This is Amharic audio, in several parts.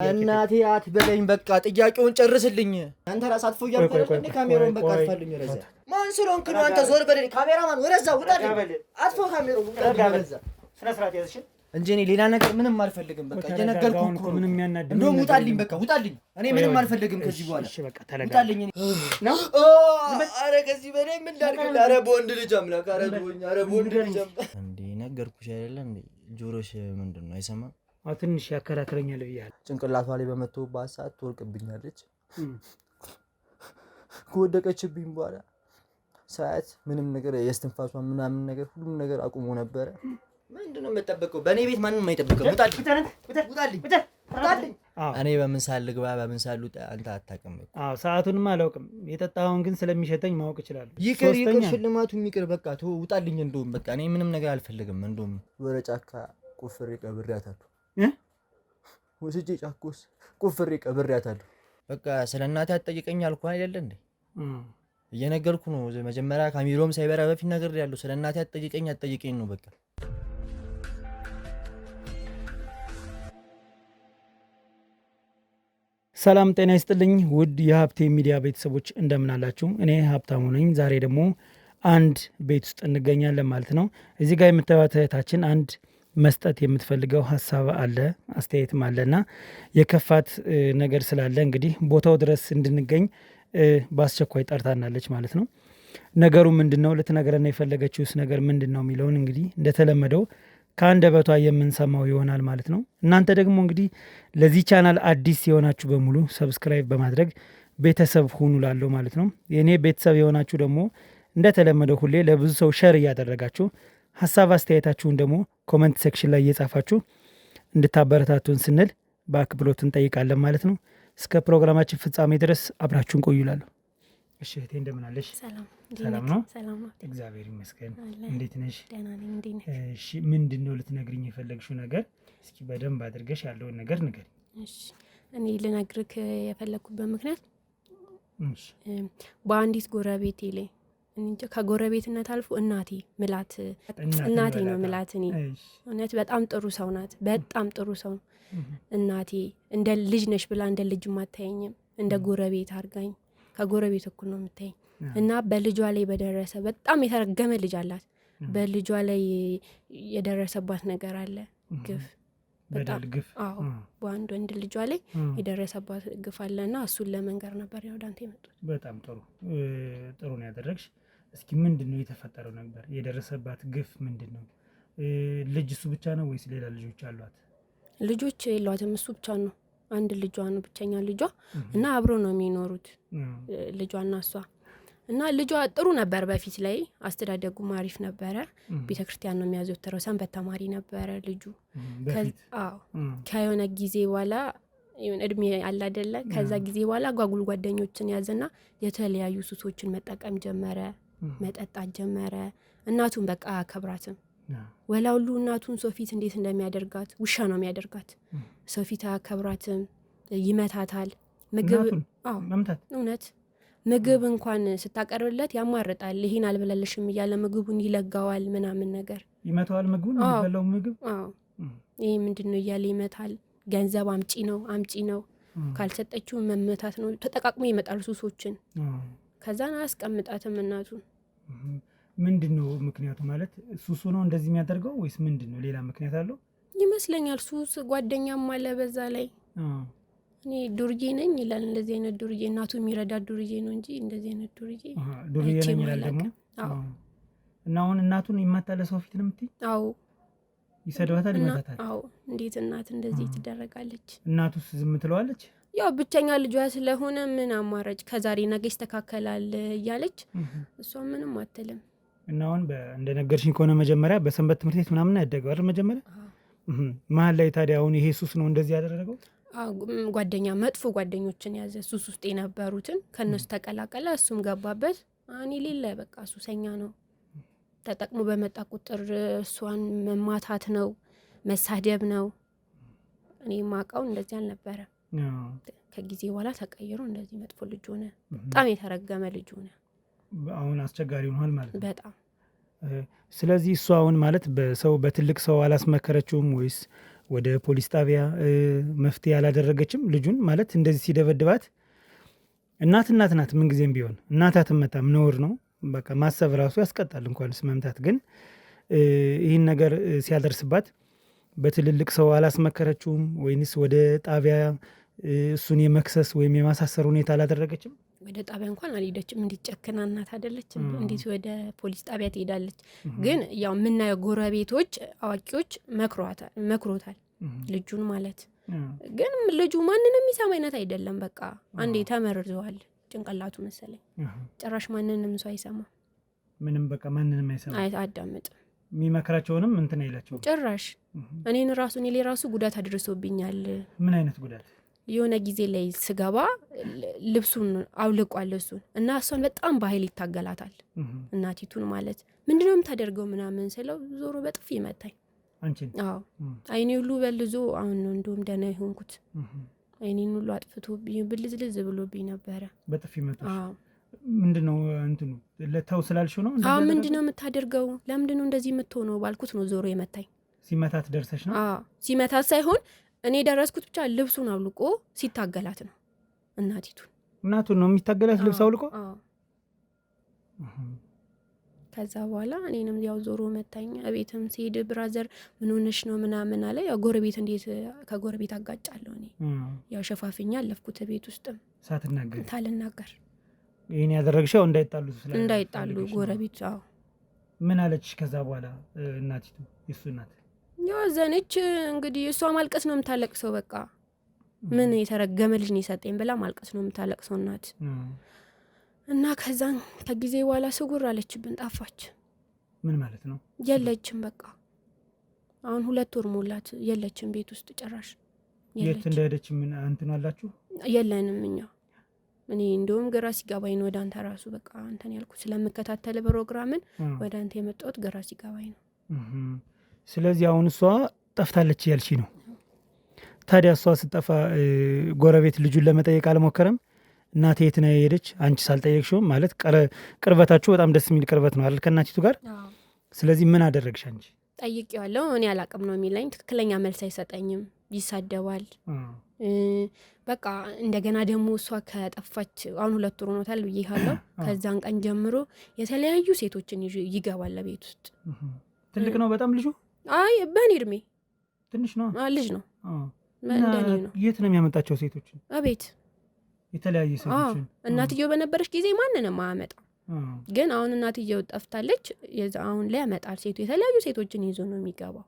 እናቴ አትበለኝ በቃ ጥያቄውን ጨርስልኝ። አንተ ራስ አጥፎ እያልኩ እንደ ካሜራውን በቃ አጥፋልኝ። ወደዛ ማን ስለሆንክ ነው አንተ? ዞር በል ካሜራማን፣ ወደዛ ውጣልኝ። አጥፎ ካሜራውን ወደዛ ስነ ስርዓት ያዝሽ እንጂ እኔ ሌላ ነገር ምንም አልፈልግም። በቃ እየነገርኩህ እኮ ነው። ምንም ያናድድ እንደውም ውጣልኝ፣ በቃ ውጣልኝ። እኔ ምንም አልፈልግም ከዚህ በኋላ። እሺ በቃ ተረጋጋ። ውጣልኝ ነው። ኧረ ከዚህ በላይ ምን ላድርግ? ኧረ በወንድ ልጅ አምላክ፣ ኧረ በወንድ፣ ኧረ በወንድ ልጅ አምላክ። እንዴ ነገርኩሽ አይደለ እንዴ? ጆሮሽ ምንድነው አይሰማም? ትንሽ ያከራክረኛል ብያለሁ። ጭንቅላቷ ላይ በመተውባት ሰዓት ትወርቅብኛለች። ከወደቀችብኝ በኋላ ሰዓት ምንም ነገር የስትንፋሷ ምናምን ነገር ሁሉም ነገር አቁሞ ነበረ። ምንድነው የምጠበቀው? በእኔ ቤት ማንንም አይጠብቅም። ውጣልኝ። እኔ በምን ሰዓት ልግባ በምን ሰዓት ልውጣ አንተ አታውቅም። ሰዓቱንም አላውቅም። የጠጣኸውን ግን ስለሚሸተኝ ማወቅ እችላለሁ። ይቅር ሽልማቱ ይቅር። በቃ ውጣልኝ። እንደውም በቃ እኔ ምንም ነገር አልፈልግም። እንደውም ወደ ጫካ ቆፍሬ ቀብሬያታለሁ። ወስጄ ጫኮስ ቆፍሬ ቀብሬያታለሁ። በቃ ስለ እናቴ አትጠይቀኝ አልኩህ አይደለ እንዴ? እየነገርኩ ነው። መጀመሪያ ካሜራውም ሳይበራ በፊት ነግሬያለሁ። ስለ እናቴ አትጠይቀኝ ነው በቃ። ሰላም ጤና ይስጥልኝ ውድ የሀብቴ ሚዲያ ቤተሰቦች እንደምን አላችሁ? እኔ ሀብታሙ ነኝ። ዛሬ ደግሞ አንድ ቤት ውስጥ እንገኛለን ማለት ነው። እዚህ ጋር የምታዩት እህታችን አንድ መስጠት የምትፈልገው ሀሳብ አለ፣ አስተያየትም አለና የከፋት ነገር ስላለ እንግዲህ ቦታው ድረስ እንድንገኝ በአስቸኳይ ጠርታናለች ማለት ነው። ነገሩ ምንድነው? ልትነግረን የፈለገችውስ ነገር ምንድነው የሚለውን እንግዲህ እንደተለመደው ከአንደበቷ የምንሰማው ይሆናል ማለት ነው። እናንተ ደግሞ እንግዲህ ለዚህ ቻናል አዲስ የሆናችሁ በሙሉ ሰብስክራይብ በማድረግ ቤተሰብ ሁኑ ላለው ማለት ነው። የእኔ ቤተሰብ የሆናችሁ ደግሞ እንደተለመደው ሁሌ ለብዙ ሰው ሸር እያደረጋችሁ ሀሳብ አስተያየታችሁን ደግሞ ኮመንት ሴክሽን ላይ እየጻፋችሁ እንድታበረታቱን ስንል በአክብሮት እንጠይቃለን ማለት ነው። እስከ ፕሮግራማችን ፍጻሜ ድረስ አብራችሁን ቆዩላለሁ። እሺ እህቴ እንደምን አለሽ? ሰላም ነው? እግዚአብሔር ይመስገን። እንዴት ነሽ? እሺ ምንድነው ልትነግሪኝ የፈለግሽው ነገር? እስኪ በደንብ አድርገሽ ያለውን ነገር ንገሪኝ። እሺ እኔ ልነግርህ የፈለግኩበት ምክንያት በአንዲት ጎረቤቴ ላይ ከጎረቤትነት አልፎ እናቴ ነው ምላት። እኔ እውነት በጣም ጥሩ ሰው ናት። በጣም ጥሩ ሰው እናቴ እንደ ልጅ ነሽ ብላ እንደ ልጅ አታየኝም። እንደ ጎረቤት አድርጋኝ ከጎረቤት እኩል ነው የምታየኝ። እና በልጇ ላይ በደረሰ በጣም የተረገመ ልጅ አላት። በልጇ ላይ የደረሰባት ነገር አለ፣ ግፍ በጣም በአንድ ወንድ ልጇ ላይ የደረሰባት ግፍ አለ እና እሱን ለመንገር ነበር ያው ዳንተ የመጡት። በጣም ጥሩ ነው ያደረግሽ። እስኪ ምንድን ነው የተፈጠረው ነበር? የደረሰባት ግፍ ምንድን ነው? ልጅ እሱ ብቻ ነው ወይስ ሌላ ልጆች አሏት? ልጆች የሏትም፣ እሱ ብቻ ነው። አንድ ልጇ ነው፣ ብቸኛ ልጇ እና አብሮ ነው የሚኖሩት ልጇና እሷ። እና ልጇ ጥሩ ነበር በፊት ላይ አስተዳደጉም አሪፍ ነበረ። ቤተክርስቲያን ነው የሚያዘወትረው፣ ሰንበት ተማሪ ነበረ ልጁ። ከሆነ ጊዜ በኋላ እድሜ አለ አይደለ? ከዛ ጊዜ በኋላ ጓጉል ጓደኞችን ያዘና የተለያዩ ሱሶችን መጠቀም ጀመረ፣ መጠጣት ጀመረ። እናቱን በቃ አያከብራትም። ወላውሉ እናቱን ሰው ፊት እንዴት እንደሚያደርጋት ውሻ ነው የሚያደርጋት። ሰው ፊት አያከብራትም፣ ይመታታል። ምግብ እውነት ምግብ እንኳን ስታቀርብለት ያማርጣል። ይሄን አልበላለሽም እያለ ምግቡን ይለጋዋል ምናምን ነገር ይመታዋል። ምግቡን የሚበላው ምግብ ይሄ ምንድነው እያለ ይመታል። ገንዘብ አምጪ ነው ካልሰጠችው መመታት ነው። ተጠቃቅሞ ይመጣል ሱሶችን። ከዛና አያስቀምጣትም እናቱን። ምንድነው ምክንያቱ? ማለት ሱሱ ነው እንደዚህ የሚያደርገው ወይስ ምንድነው? ሌላ ምክንያት አለው ይመስለኛል። ሱስ ጓደኛም አለ በዛ ላይ። እኔ ዱርዬ ነኝ ይላል። እንደዚህ አይነት ዱርዬ እናቱ የሚረዳ ዱርዬ ነው እንጂ እንደዚህ አይነት ዱርዬ ነኝ ይላል ደግሞ። እና አሁን እናቱን ይማታል ሰው ፊት ነው የምትይ? አዎ ይሰድባታል፣ ይመታታል። አዎ እንዴት እናት እንደዚህ ትደረጋለች? እናቱስ ዝም ትለዋለች? ያው ብቸኛ ልጇ ስለሆነ ምን አማራጭ፣ ከዛሬ ነገ ይስተካከላል እያለች እሷ ምንም አትልም። እና አሁን እንደነገርሽኝ ከሆነ መጀመሪያ በሰንበት ትምህርት ቤት ምናምን ያደገው አይደል? መጀመሪያ መሀል ላይ ታዲያ አሁን ይሄ ሱስ ነው እንደዚህ ያደረገው? ጓደኛ መጥፎ ጓደኞችን ያዘ፣ ሱስ ውስጥ የነበሩትን ከነሱ ተቀላቀለ፣ እሱም ገባበት። እኔ ሌላ በቃ ሱሰኛ ነው። ተጠቅሞ በመጣ ቁጥር እሷን መማታት ነው፣ መሳደብ ነው። እኔ ማውቀው እንደዚህ አልነበረ። ከጊዜ በኋላ ተቀይሮ እንደዚህ መጥፎ ልጅ ሆነ። በጣም የተረገመ ልጅ ሆነ። አሁን አስቸጋሪ ሆኗል ማለት ነው በጣም። ስለዚህ እሷ አሁን ማለት በትልቅ ሰው አላስመከረችውም ወይስ ወደ ፖሊስ ጣቢያ መፍትሄ አላደረገችም ልጁን ማለት እንደዚህ ሲደበድባት እናት ናት ምንጊዜም ቢሆን እናት አትመታም ነውር ነው በቃ ማሰብ ራሱ ያስቀጣል እንኳንስ መምታት ግን ይህን ነገር ሲያደርስባት በትልልቅ ሰው አላስመከረችውም ወይንስ ወደ ጣቢያ እሱን የመክሰስ ወይም የማሳሰር ሁኔታ አላደረገችም ወደ ጣቢያ እንኳን አልሄደችም እንዲጨክና እናት አይደለችም እንዴት ወደ ፖሊስ ጣቢያ ትሄዳለች ግን ያው ምናየው ጎረቤቶች አዋቂዎች መክሮታል ልጁን ማለት ግን ልጁ ማንንም የሚሰማ አይነት አይደለም በቃ አንዴ ተመርዟል ጭንቅላቱ መሰለኝ ጭራሽ ማንንም ሰው አይሰማ ምንም በቃ ማንንም አይሰማ አዳምጥ የሚመክራቸውንም እንትን አይላቸው ጭራሽ እኔን ራሱ ጉዳት አድርሶብኛል ምን አይነት ጉዳት የሆነ ጊዜ ላይ ስገባ ልብሱን አውልቋል እሱን እና እሷን በጣም በኃይል ይታገላታል እናቲቱን ማለት ምንድነው የምታደርገው ምናምን ስለው ዞሮ በጥፊ ይመታኝ አንቺን አዎ አይኔ ሁሉ በልዞ አሁን ነው እንደውም ደህና ይሆንኩት አይኔን ሁሉ አጥፍቶብኝ ብልዝልዝ ብሎብኝ ነበረ በጥፊ መታሽ አዎ ምንድነው እንትኑ ለታው ስላልሽው ነው አዎ ምንድነው የምታደርገው ለምንድነው እንደዚህ የምትሆነው ባልኩት ነው ዞሮ የመታኝ ሲመታት ደርሰሽ ነው አዎ ሲመታት ሳይሆን እኔ ደረስኩት ብቻ ልብሱን አውልቆ ሲታገላት ነው እናቱን ነው የሚታገላት ልብስ አውልቆ አዎ ከዛ በኋላ እኔንም ያው ዞሮ መታኝ አቤትም ሲሄድ ብራዘር ምን ሆነሽ ነው ምናምን አለ ያው ጎረቤት እንዴት ከጎረቤት አጋጫለሁ እኔ ያው ሸፋፍኛ አለፍኩት ቤት ውስጥም ሳልናገር ይሄን ያደረግሽው እንዳይጣሉ ጎረቤት አዎ ምን አለች ከዛ በኋላ እናቲቱ እሱ እናት ያው ዘነች እንግዲህ እሷ ማልቀስ ነው የምታለቅሰው በቃ ምን የተረገመ ልጅ ነው የሰጠኝ ብላ ማልቀስ ነው የምታለቅሰው እናት እና ከዛን ከጊዜ በኋላ ስጉር አለችብን ጣፋች ምን ማለት ነው የለችም በቃ አሁን 2 ወር ሞላት የለችም ቤት ውስጥ ጭራሽ የት እንደሄደች ምን አንተን አላችሁ የለንም እኛ እኔ እንደውም ግራ ሲገባኝ ነው ወደ አንተ ራሱ በቃ አንተን ያልኩ ስለምከታተል ፕሮግራምን ወደ አንተ የመጣሁት ግራ ሲገባኝ ነው ስለዚህ አሁን እሷ ጠፍታለች ያልሽ ነው ታዲያ እሷ ስጠፋ ጎረቤት ልጁን ለመጠየቅ አልሞከረም እናቴ የት ነው የሄደች አንቺ ሳልጠየቅሽው ማለት ቅርበታችሁ በጣም ደስ የሚል ቅርበት ነው አይደል ከእናቲቱ ጋር ስለዚህ ምን አደረግሽ አንቺ ጠይቄዋለሁ እኔ አላቅም ነው የሚለኝ ትክክለኛ መልስ አይሰጠኝም ይሳደባል በቃ እንደገና ደግሞ እሷ ከጠፋች አሁን 2 ወር ሆኖታል ብዬሃለሁ ከዛን ቀን ጀምሮ የተለያዩ ሴቶችን ይገባል ለቤት ውስጥ ትልቅ ነው በጣም ልጁ አይ በእኔ እድሜ ትንሽ ነው ልጅ ነው እንደኔ ነው የት ነው የሚያመጣቸው ሴቶችን አቤት የተለያየ ሴቶችን እናትየው በነበረች ጊዜ ማንንም አያመጣ ግን አሁን እናትየው ጠፍታለች አሁን ላይ ያመጣል ሴቱ የተለያዩ ሴቶችን ይዞ ነው የሚገባው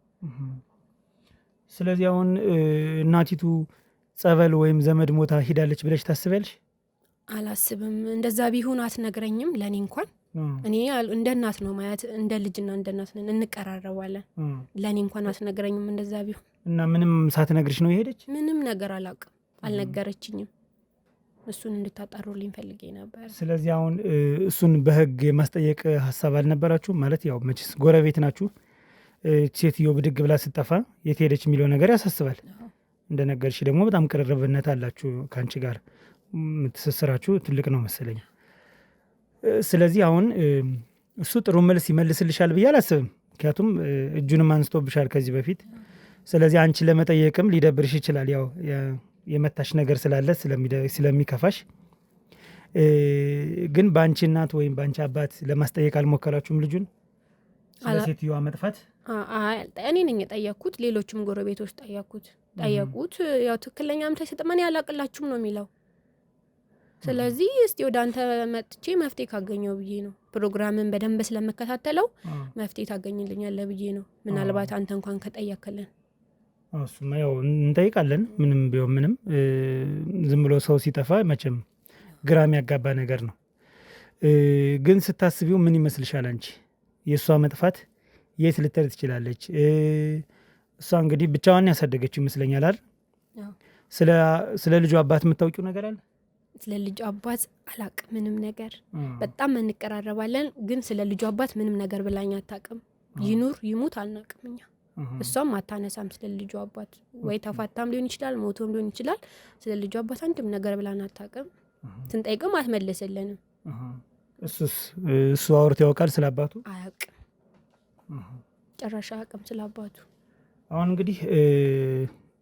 ስለዚህ አሁን እናቲቱ ጸበል ወይም ዘመድ ሞታ ሂዳለች ብለሽ ታስበልሽ አላስብም እንደዛ ቢሆን አትነግረኝም ለኔ እንኳን እኔ እንደ እናት ነው ማለት እንደ ልጅና እንደ እናት ነን እንቀራረባለን ለኔ እንኳን አትነግረኝም እንደዛ ቢሆን እና ምንም ሳትነግርሽ ነው የሄደች ምንም ነገር አላውቅም አልነገረችኝም እሱን እንድታጣሩልኝ ፈልጌ ነበር ስለዚህ አሁን እሱን በህግ የማስጠየቅ ሐሳብ አልነበራችሁ ማለት ያው መቼስ ጎረቤት ናችሁ ሴትዮ ብድግ ብላ ስጠፋ የት ሄደች የሚለው ነገር ያሳስባል እንደነገርሽ ደግሞ በጣም ቅርርብነት አላችሁ ካንቺ ጋር የምትሰስራችሁ ትልቅ ነው መሰለኝ ስለዚህ አሁን እሱ ጥሩ መልስ ይመልስልሻል ብዬ አላስብም ምክንያቱም እጁንም አንስቶብሻል ከዚህ በፊት ስለዚህ አንቺ ለመጠየቅም ሊደብርሽ ይችላል ያው የመታሽ ነገር ስላለ ስለሚከፋሽ ግን በአንቺ እናት ወይም በአንቺ አባት ለማስጠየቅ አልሞከራችሁም ልጁን ስለ ሴትዮዋ መጥፋት እኔ ነኝ የጠየቅኩት ሌሎችም ጎረቤቶች ጠየቁት ያው ትክክለኛም ተሰጠመን ያላቅላችሁም ነው የሚለው ስለዚህ እስቲ ወደ አንተ መጥቼ መፍትሄ ካገኘው ብዬ ነው ፕሮግራምን በደንብ ስለመከታተለው መፍትሄ ታገኝልኛለህ ብዬ ነው ምናልባት አንተ እንኳን ከጠየቅከልን እሱማ ያው እንጠይቃለን ምንም ቢሆን ምንም ዝም ብሎ ሰው ሲጠፋ መቼም ግራም ያጋባ ነገር ነው ግን ስታስቢው ምን ይመስልሻል አንቺ የእሷ መጥፋት የት ልትሄድ ትችላለች እሷ እንግዲህ ብቻዋን ያሳደገችው ይመስለኛል አይደል ስለ ልጁ አባት የምታውቂው ነገር አለ ስለ ልጁ አባት አላቅ ምንም ነገር በጣም እንቀራረባለን ግን ስለ ልጁ አባት ምንም ነገር ብላኝ አታውቅም ይኑር ይሙት አልናቅም እኛ እሷም አታነሳም ስለ ልጁ አባት ወይ ተፋታም ሊሆን ይችላል ሞቶም ሊሆን ይችላል ስለ ልጁ አባት አንድም ነገር ብላን አታውቅም ስንጠይቅም አትመልስልንም እሱ አውርቶ ያውቃል ስለ አባቱ አያውቅም ጭራሽ አያውቅም ስለ አባቱ አሁን እንግዲህ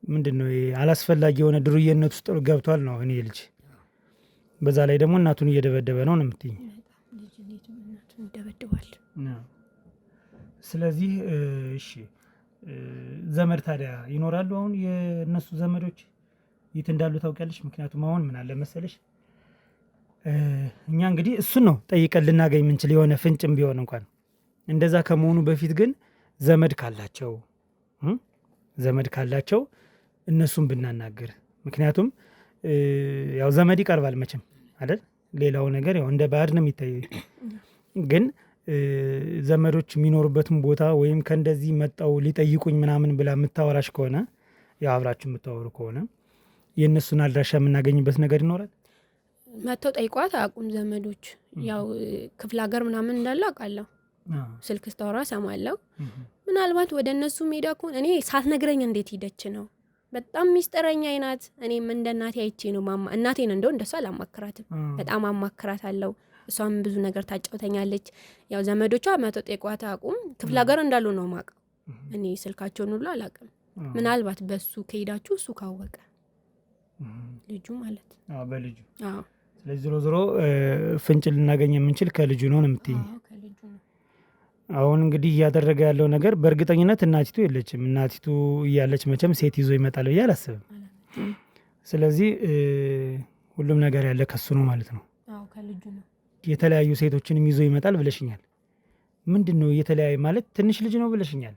ምንድነው አላስፈላጊ የሆነ ድሩየነት ውስጥ ገብቷል ነው እኔ ልጅ። በዛ ላይ ደግሞ እናቱን እየደበደበ ነው የምትይኝ። እናቱን ይደበድባል። ስለዚህ እሺ ዘመድ ታዲያ ይኖራሉ? አሁን የእነሱ ዘመዶች የት እንዳሉ ታውቂያለሽ? ምክንያቱም አሁን ምን አለ መሰለሽ እኛ እንግዲህ እሱን ነው ጠይቀን ልናገኝ የምንችል የሆነ ፍንጭም ቢሆን እንኳን። እንደዛ ከመሆኑ በፊት ግን ዘመድ ካላቸው እነሱን ብናናገር፣ ምክንያቱም ያው ዘመድ ይቀርባል መቼም አይደል? ሌላው ነገር ያው እንደ ባዕድ ነው የሚታየው። ግን ዘመዶች የሚኖሩበትን ቦታ ወይም ከእንደዚህ መጣው ሊጠይቁኝ ምናምን ብላ የምታወራሽ ከሆነ ያው አብራችሁ የምታወሩ ከሆነ የእነሱን አድራሻ የምናገኝበት ነገር ይኖራል። መጥተው ጠይቋት አያውቁም ዘመዶች። ያው ክፍለ ሀገር ምናምን እንዳለ አውቃለሁ። ስልክ ስታወራ ሰማለሁ። ምናልባት ወደ እነሱ ሜዳ ከሆነ እኔ ሳትነግረኝ እንዴት ሂደች ነው። በጣም ሚስጥረኛ ናት። እኔም እንደ እናቴ አይቼ ነው እናቴን እንደው እንደሷ አላማክራትም። በጣም አማክራት አለው። እሷም ብዙ ነገር ታጫውተኛለች። ያው ዘመዶቿ መጥተው ጠይቋት አያውቁም። ክፍለ ሀገር እንዳሉ ነው የማውቀው። እኔ ስልካቸውን ሁሉ አላውቅም። ምናልባት በሱ ከሄዳችሁ እሱ ካወቀ ልጁ ማለት በልጁ ስለዚህ ዞሮ ፍንጭ ልናገኝ የምንችል ከልጁ ነው የምትይኝ። አሁን እንግዲህ እያደረገ ያለው ነገር በእርግጠኝነት እናቲቱ የለችም። እናቲቱ እያለች መቼም ሴት ይዞ ይመጣል ብዬ አላስብም። ስለዚህ ሁሉም ነገር ያለ ከሱ ነው ማለት ነው። ከልጁ ነው። የተለያዩ ሴቶችንም ይዞ ይመጣል ብለሽኛል። ምንድን ነው የተለያየ ማለት? ትንሽ ልጅ ነው ብለሽኛል።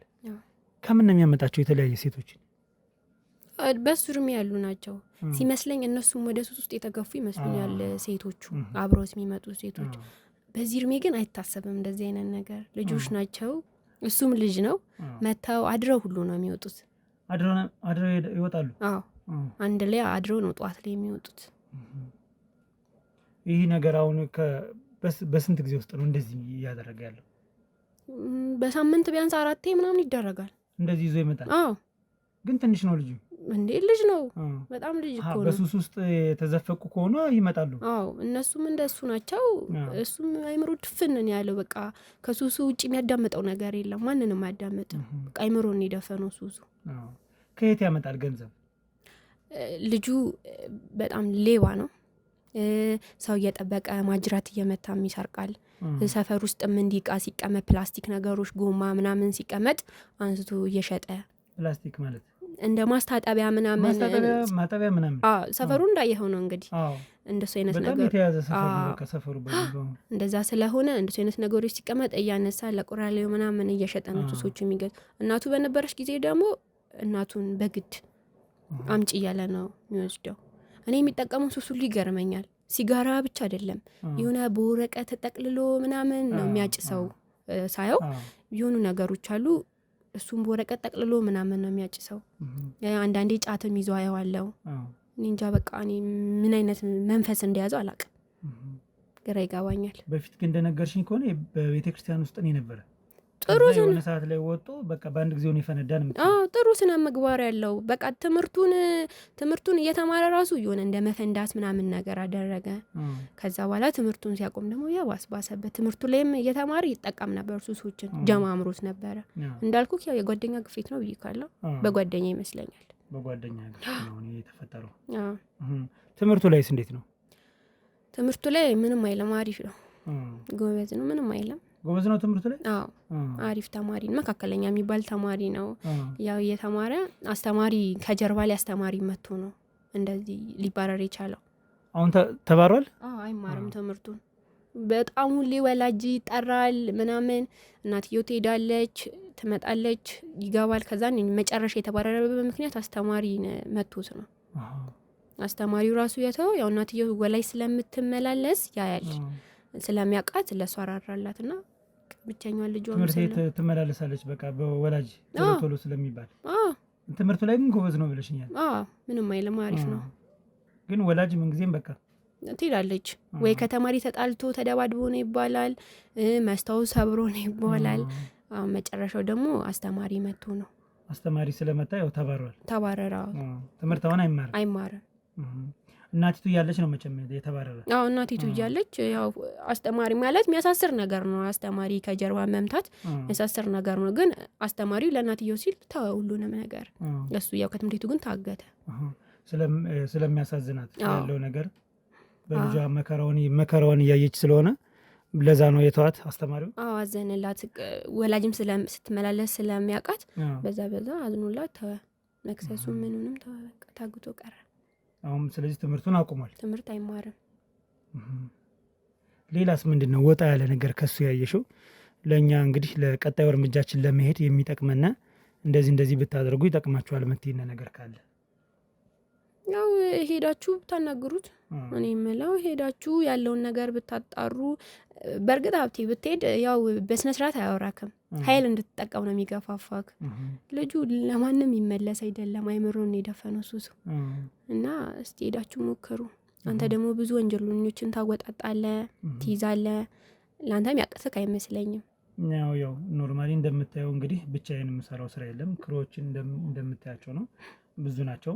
ከምን ነው የሚያመጣቸው የተለያየ ሴቶችን? በሱ እድሜ ያሉ ናቸው ሲመስለኝ። እነሱም ወደ ሱስ ውስጥ የተገፉ ይመስሉኛል ሴቶቹ፣ አብረውት የሚመጡ ሴቶች። በዚህ እድሜ ግን አይታሰብም እንደዚህ አይነት ነገር። ልጆች ናቸው፣ እሱም ልጅ ነው። መተው አድረው ሁሉ ነው የሚወጡት። አድረው ይወጣሉ። አንድ ላይ አድረው ነው ጠዋት ላይ የሚወጡት። ይህ ነገር አሁን በስንት ጊዜ ውስጥ ነው እንደዚህ እያደረገ ያለው? በሳምንት ቢያንስ 4 ምናምን ይደረጋል። እንደዚህ ይዞ ይመጣል። ግን ትንሽ ነው ልጁ። እንዴ ልጅ ነው፣ በጣም ልጅ እኮ ነው። በሱስ ውስጥ የተዘፈቁ ከሆነ ይመጣሉ። እነሱም እንደሱ ናቸው። እሱም አይምሮ ድፍንን ያለው በቃ ከሱሱ ውጭ የሚያዳምጠው ነገር የለም። ማንንም አያዳምጥም። በቃ አይምሮን የደፈነው ሱሱ። ከየት ያመጣል ገንዘብ? ልጁ በጣም ሌባ ነው። ሰው እየጠበቀ ማጅራት እየመታም ይሰርቃል። ሰፈር ውስጥም እንዲህ ዕቃ ሲቀመጥ ፕላስቲክ ነገሮች፣ ጎማ ምናምን ሲቀመጥ አንስቶ እየሸጠ። ፕላስቲክ ማለት እንደ ማስታጠቢያ ምናምን ማጠቢያ ምናምን ሰፈሩ እንዳየኸው ነው እንግዲህ። እንደሱ አይነት ነገር የተያዘ ሰፈሩ ከሰፈሩ እንደዛ ስለሆነ እንደሱ አይነት ነገሮች ሲቀመጥ እያነሳ ለቁራሌው ምናምን እየሸጠ ነው ሱሶቹ የሚገዙ። እናቱ በነበረች ጊዜ ደግሞ እናቱን በግድ አምጪ እያለ ነው የሚወስደው። እኔ የሚጠቀመው ሱሱ ይገርመኛል። ሲጋራ ብቻ አይደለም፣ የሆነ በወረቀት ተጠቅልሎ ምናምን ነው የሚያጭሰው። ሳየው የሆኑ ነገሮች አሉ። እሱም በወረቀት ጠቅልሎ ምናምን ነው የሚያጭሰው። አንዳንዴ ጫትም ይዞ አየዋለሁ። እኔ እንጃ በቃ እኔ ምን አይነት መንፈስ እንደያዘው አላውቅም። ግራ ይገባኛል። በፊት ግን እንደነገርሽኝ ከሆነ በቤተክርስቲያን ውስጥ ነው ነበረ። ጥሩ የሆነ ሰዓት ላይ ወጥቶ በቃ በአንድ ጊዜውን ይፈነዳል። ጥሩ ስነ ምግባር ያለው በቃ ትምህርቱን እየተማረ ራሱ የሆነ እንደ መፈንዳት ምናምን ነገር አደረገ። ከዛ በኋላ ትምህርቱን ሲያቆም ደግሞ ያባሰበት። ትምህርቱ ላይም እየተማረ ይጠቀም ነበር። ሱሶችን ጀማምሮት ነበረ። እንዳልኩ ያው የጓደኛ ግፊት ነው ብዬ ካለው በጓደኛ ይመስለኛል። በጓደኛ ግፊት ነው የተፈጠረው። ትምህርቱ ላይስ እንዴት ነው? ትምህርቱ ላይ ምንም አይልም፣ አሪፍ ነው፣ ጎበዝ ነው፣ ምንም አይልም። ጎበዝ ነው ትምህርቱ ላይ። አሪፍ ተማሪ፣ መካከለኛ የሚባል ተማሪ ነው። ያው እየተማረ አስተማሪ ከጀርባ ላይ አስተማሪ መጥቶ ነው እንደዚህ ሊባረር የቻለው። አሁን ተባሯል። አይማርም ትምህርቱን። በጣም ሁሌ ወላጅ ይጠራል ምናምን፣ እናትየው ትሄዳለች፣ ትመጣለች፣ ይገባል። ከዛ መጨረሻ የተባረረበት ምክንያት አስተማሪ መጥቶት ነው። አስተማሪው ራሱ የተው ያው እናትየው ወላጅ ስለምትመላለስ ያያል፣ ስለሚያውቃት ለሷ አራራላት እና ብቻኛዋን ልጇ ትምህርት ቤት ትመላለሳለች። በቃ በወላጅ ቶሎ ስለሚባል ትምህርቱ ላይ ግን ጎበዝ ነው ብለሽኛል። ምንም አይልም፣ አሪፍ ነው። ግን ወላጅ ምንጊዜም በቃ ትሄዳለች። ወይ ከተማሪ ተጣልቶ ተደባድቦ ነው ይባላል፣ መስታወት ሰብሮ ነው ይባላል። መጨረሻው ደግሞ አስተማሪ መጥቶ ነው። አስተማሪ ስለመጣ ያው ተባረረ። ተባረረ። ትምህርት አሁን አይማርም። እናቲቱ እያለች ነው መቼም የተባረረ? አዎ እናቲቱ እያለች ያው አስተማሪ ማለት የሚያሳስር ነገር ነው። አስተማሪ ከጀርባ መምታት የሚያሳስር ነገር ነው። ግን አስተማሪው ለእናትየው ሲል ተወ ሁሉንም ነገር። እሱ ያው ከትምህርት ቤቱ ግን ታገተ። ስለሚያሳዝናት ያለው ነገር በልጇ መከራውን እያየች ስለሆነ ለዛ ነው የተዋት አስተማሪው። አዎ አዘንላት። ወላጅም ስትመላለስ ስለሚያውቃት በዛ አዝኖላት ተወ። መክሰሱ ምንንም ተወ። በቃ ታግቶ ቀረ። አሁን ስለዚህ ትምህርቱን አቁሟል። ትምህርት አይማርም። ሌላስ ምንድን ነው ወጣ ያለ ነገር ከሱ ያየሽው? ለእኛ እንግዲህ ለቀጣዩ እርምጃችን ለመሄድ የሚጠቅመና እንደዚህ ብታደርጉ ይጠቅማችኋል የምትይነ ነገር ካለ? ያው ሄዳችሁ ብታናግሩት። እኔ የምለው ሄዳችሁ ያለውን ነገር ብታጣሩ። በእርግጥ ሀብቴ ብትሄድ ያው በስነስርዓት አያወራክም። ኃይል እንድትጠቀም ነው የሚገፋፋክ። ልጁ ለማንም ይመለስ አይደለም። አይምሮን የደፈነው ሱሱ እና እስቲ ሄዳችሁ ሞክሩ። አንተ ደግሞ ብዙ ወንጀለኞችን ታወጣጣለ፣ ትይዛለ። ለአንተም ያቀስክ አይመስለኝም። ያው ኖርማሊ እንደምታየው እንግዲህ ብቻዬን የምሰራው ስራ የለም። ክሮዎችን እንደምታያቸው ነው፣ ብዙ ናቸው።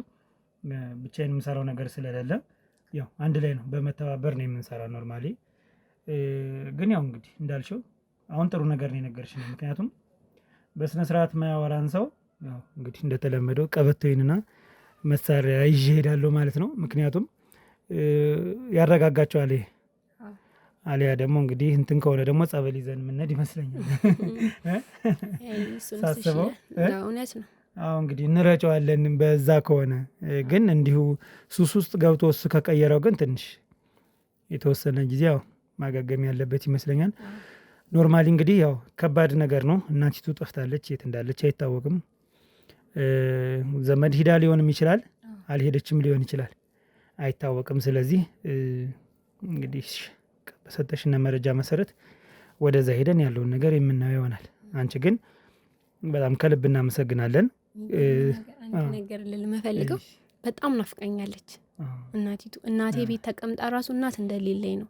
ብቻዬን የምሰራው ነገር ስለሌለ ያው አንድ ላይ ነው በመተባበር ነው የምንሰራው ኖርማሊ። ግን ያው እንግዲህ እንዳልሽው አሁን ጥሩ ነገር ነው የነገርሽኝ። ምክንያቱም በስነ ስርዓት ማያወራን ሰው ያው እንግዲህ እንደተለመደው ቀበቶዬንና መሳሪያ ይዤ እሄዳለሁ ማለት ነው። ምክንያቱም ያረጋጋቸዋል። አሊያ ደግሞ እንግዲህ እንትን ከሆነ ደግሞ ጸበል ይዘን የምንሄድ ይመስለኛል ሳስበው። እውነት ነው። አዎ እንግዲህ እንረጨዋለን በዛ ከሆነ። ግን እንዲሁ ሱስ ውስጥ ገብቶ እሱ ከቀየረው ግን ትንሽ የተወሰነ ጊዜ ያው ማገገም ያለበት ይመስለኛል። ኖርማሊ እንግዲህ ያው ከባድ ነገር ነው። እናቲቱ ጠፍታለች፣ የት እንዳለች አይታወቅም። ዘመድ ሂዳ ሊሆንም ይችላል፣ አልሄደችም ሊሆን ይችላል፣ አይታወቅም። ስለዚህ እንግዲህ በሰጠሽና መረጃ መሰረት ወደዛ ሄደን ያለውን ነገር የምናየው ይሆናል። አንቺ ግን በጣም ከልብ እናመሰግናለን። አንድ ነገር ልመፈልገው በጣም ናፍቀኛለች እናቲቱ። እናቴ ቤት ተቀምጣ ራሱ እናት እንደሌለኝ ነው።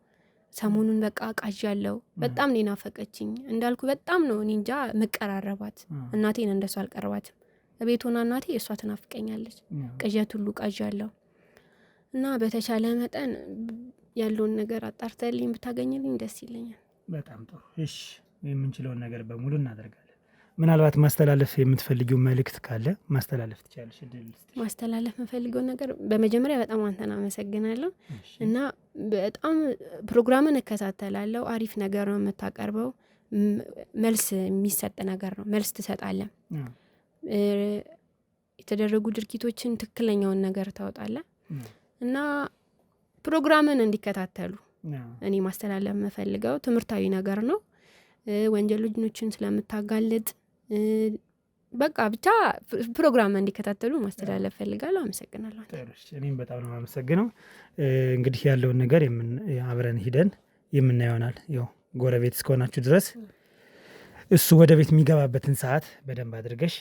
ሰሞኑን በቃ ቃዣለሁ። በጣም ነው ናፈቀችኝ። እንዳልኩ በጣም ነው እኔ እንጃ መቀራረባት። እናቴን እንደሷ አልቀርባትም። ቤት ሆና እናቴ እሷ ትናፍቀኛለች። ቅዠት ሁሉ ቃዣለሁ እና በተቻለ መጠን ያለውን ነገር አጣርተልኝ ብታገኝልኝ ደስ ይለኛል። በጣም ጥሩ። እሺ የምንችለውን ነገር በሙሉ እናደርጋለን። ምናልባት ማስተላለፍ የምትፈልጊው መልእክት ካለ ማስተላለፍ ትችላለሽ። ማስተላለፍ የምፈልገው ነገር በመጀመሪያ በጣም አንተን አመሰግናለሁ እና በጣም ፕሮግራምን እከታተላለሁ። አሪፍ ነገር ነው የምታቀርበው። መልስ የሚሰጥ ነገር ነው። መልስ ትሰጣለህ። የተደረጉ ድርጊቶችን ትክክለኛውን ነገር ታወጣለህ እና ፕሮግራምን እንዲከታተሉ እኔ ማስተላለፍ የምፈልገው ትምህርታዊ ነገር ነው። ወንጀለኞችን ስለምታጋልጥ በቃ ብቻ ፕሮግራም እንዲከታተሉ ማስተላለፍ ፈልጋለሁ። አመሰግናለሁ። እኔም በጣም ነው የማመሰግነው። እንግዲህ ያለውን ነገር አብረን ሂደን የምናየሆናል። ያው ጎረቤት እስከሆናችሁ ድረስ እሱ ወደ ቤት የሚገባበትን ሰዓት በደንብ አድርገሽ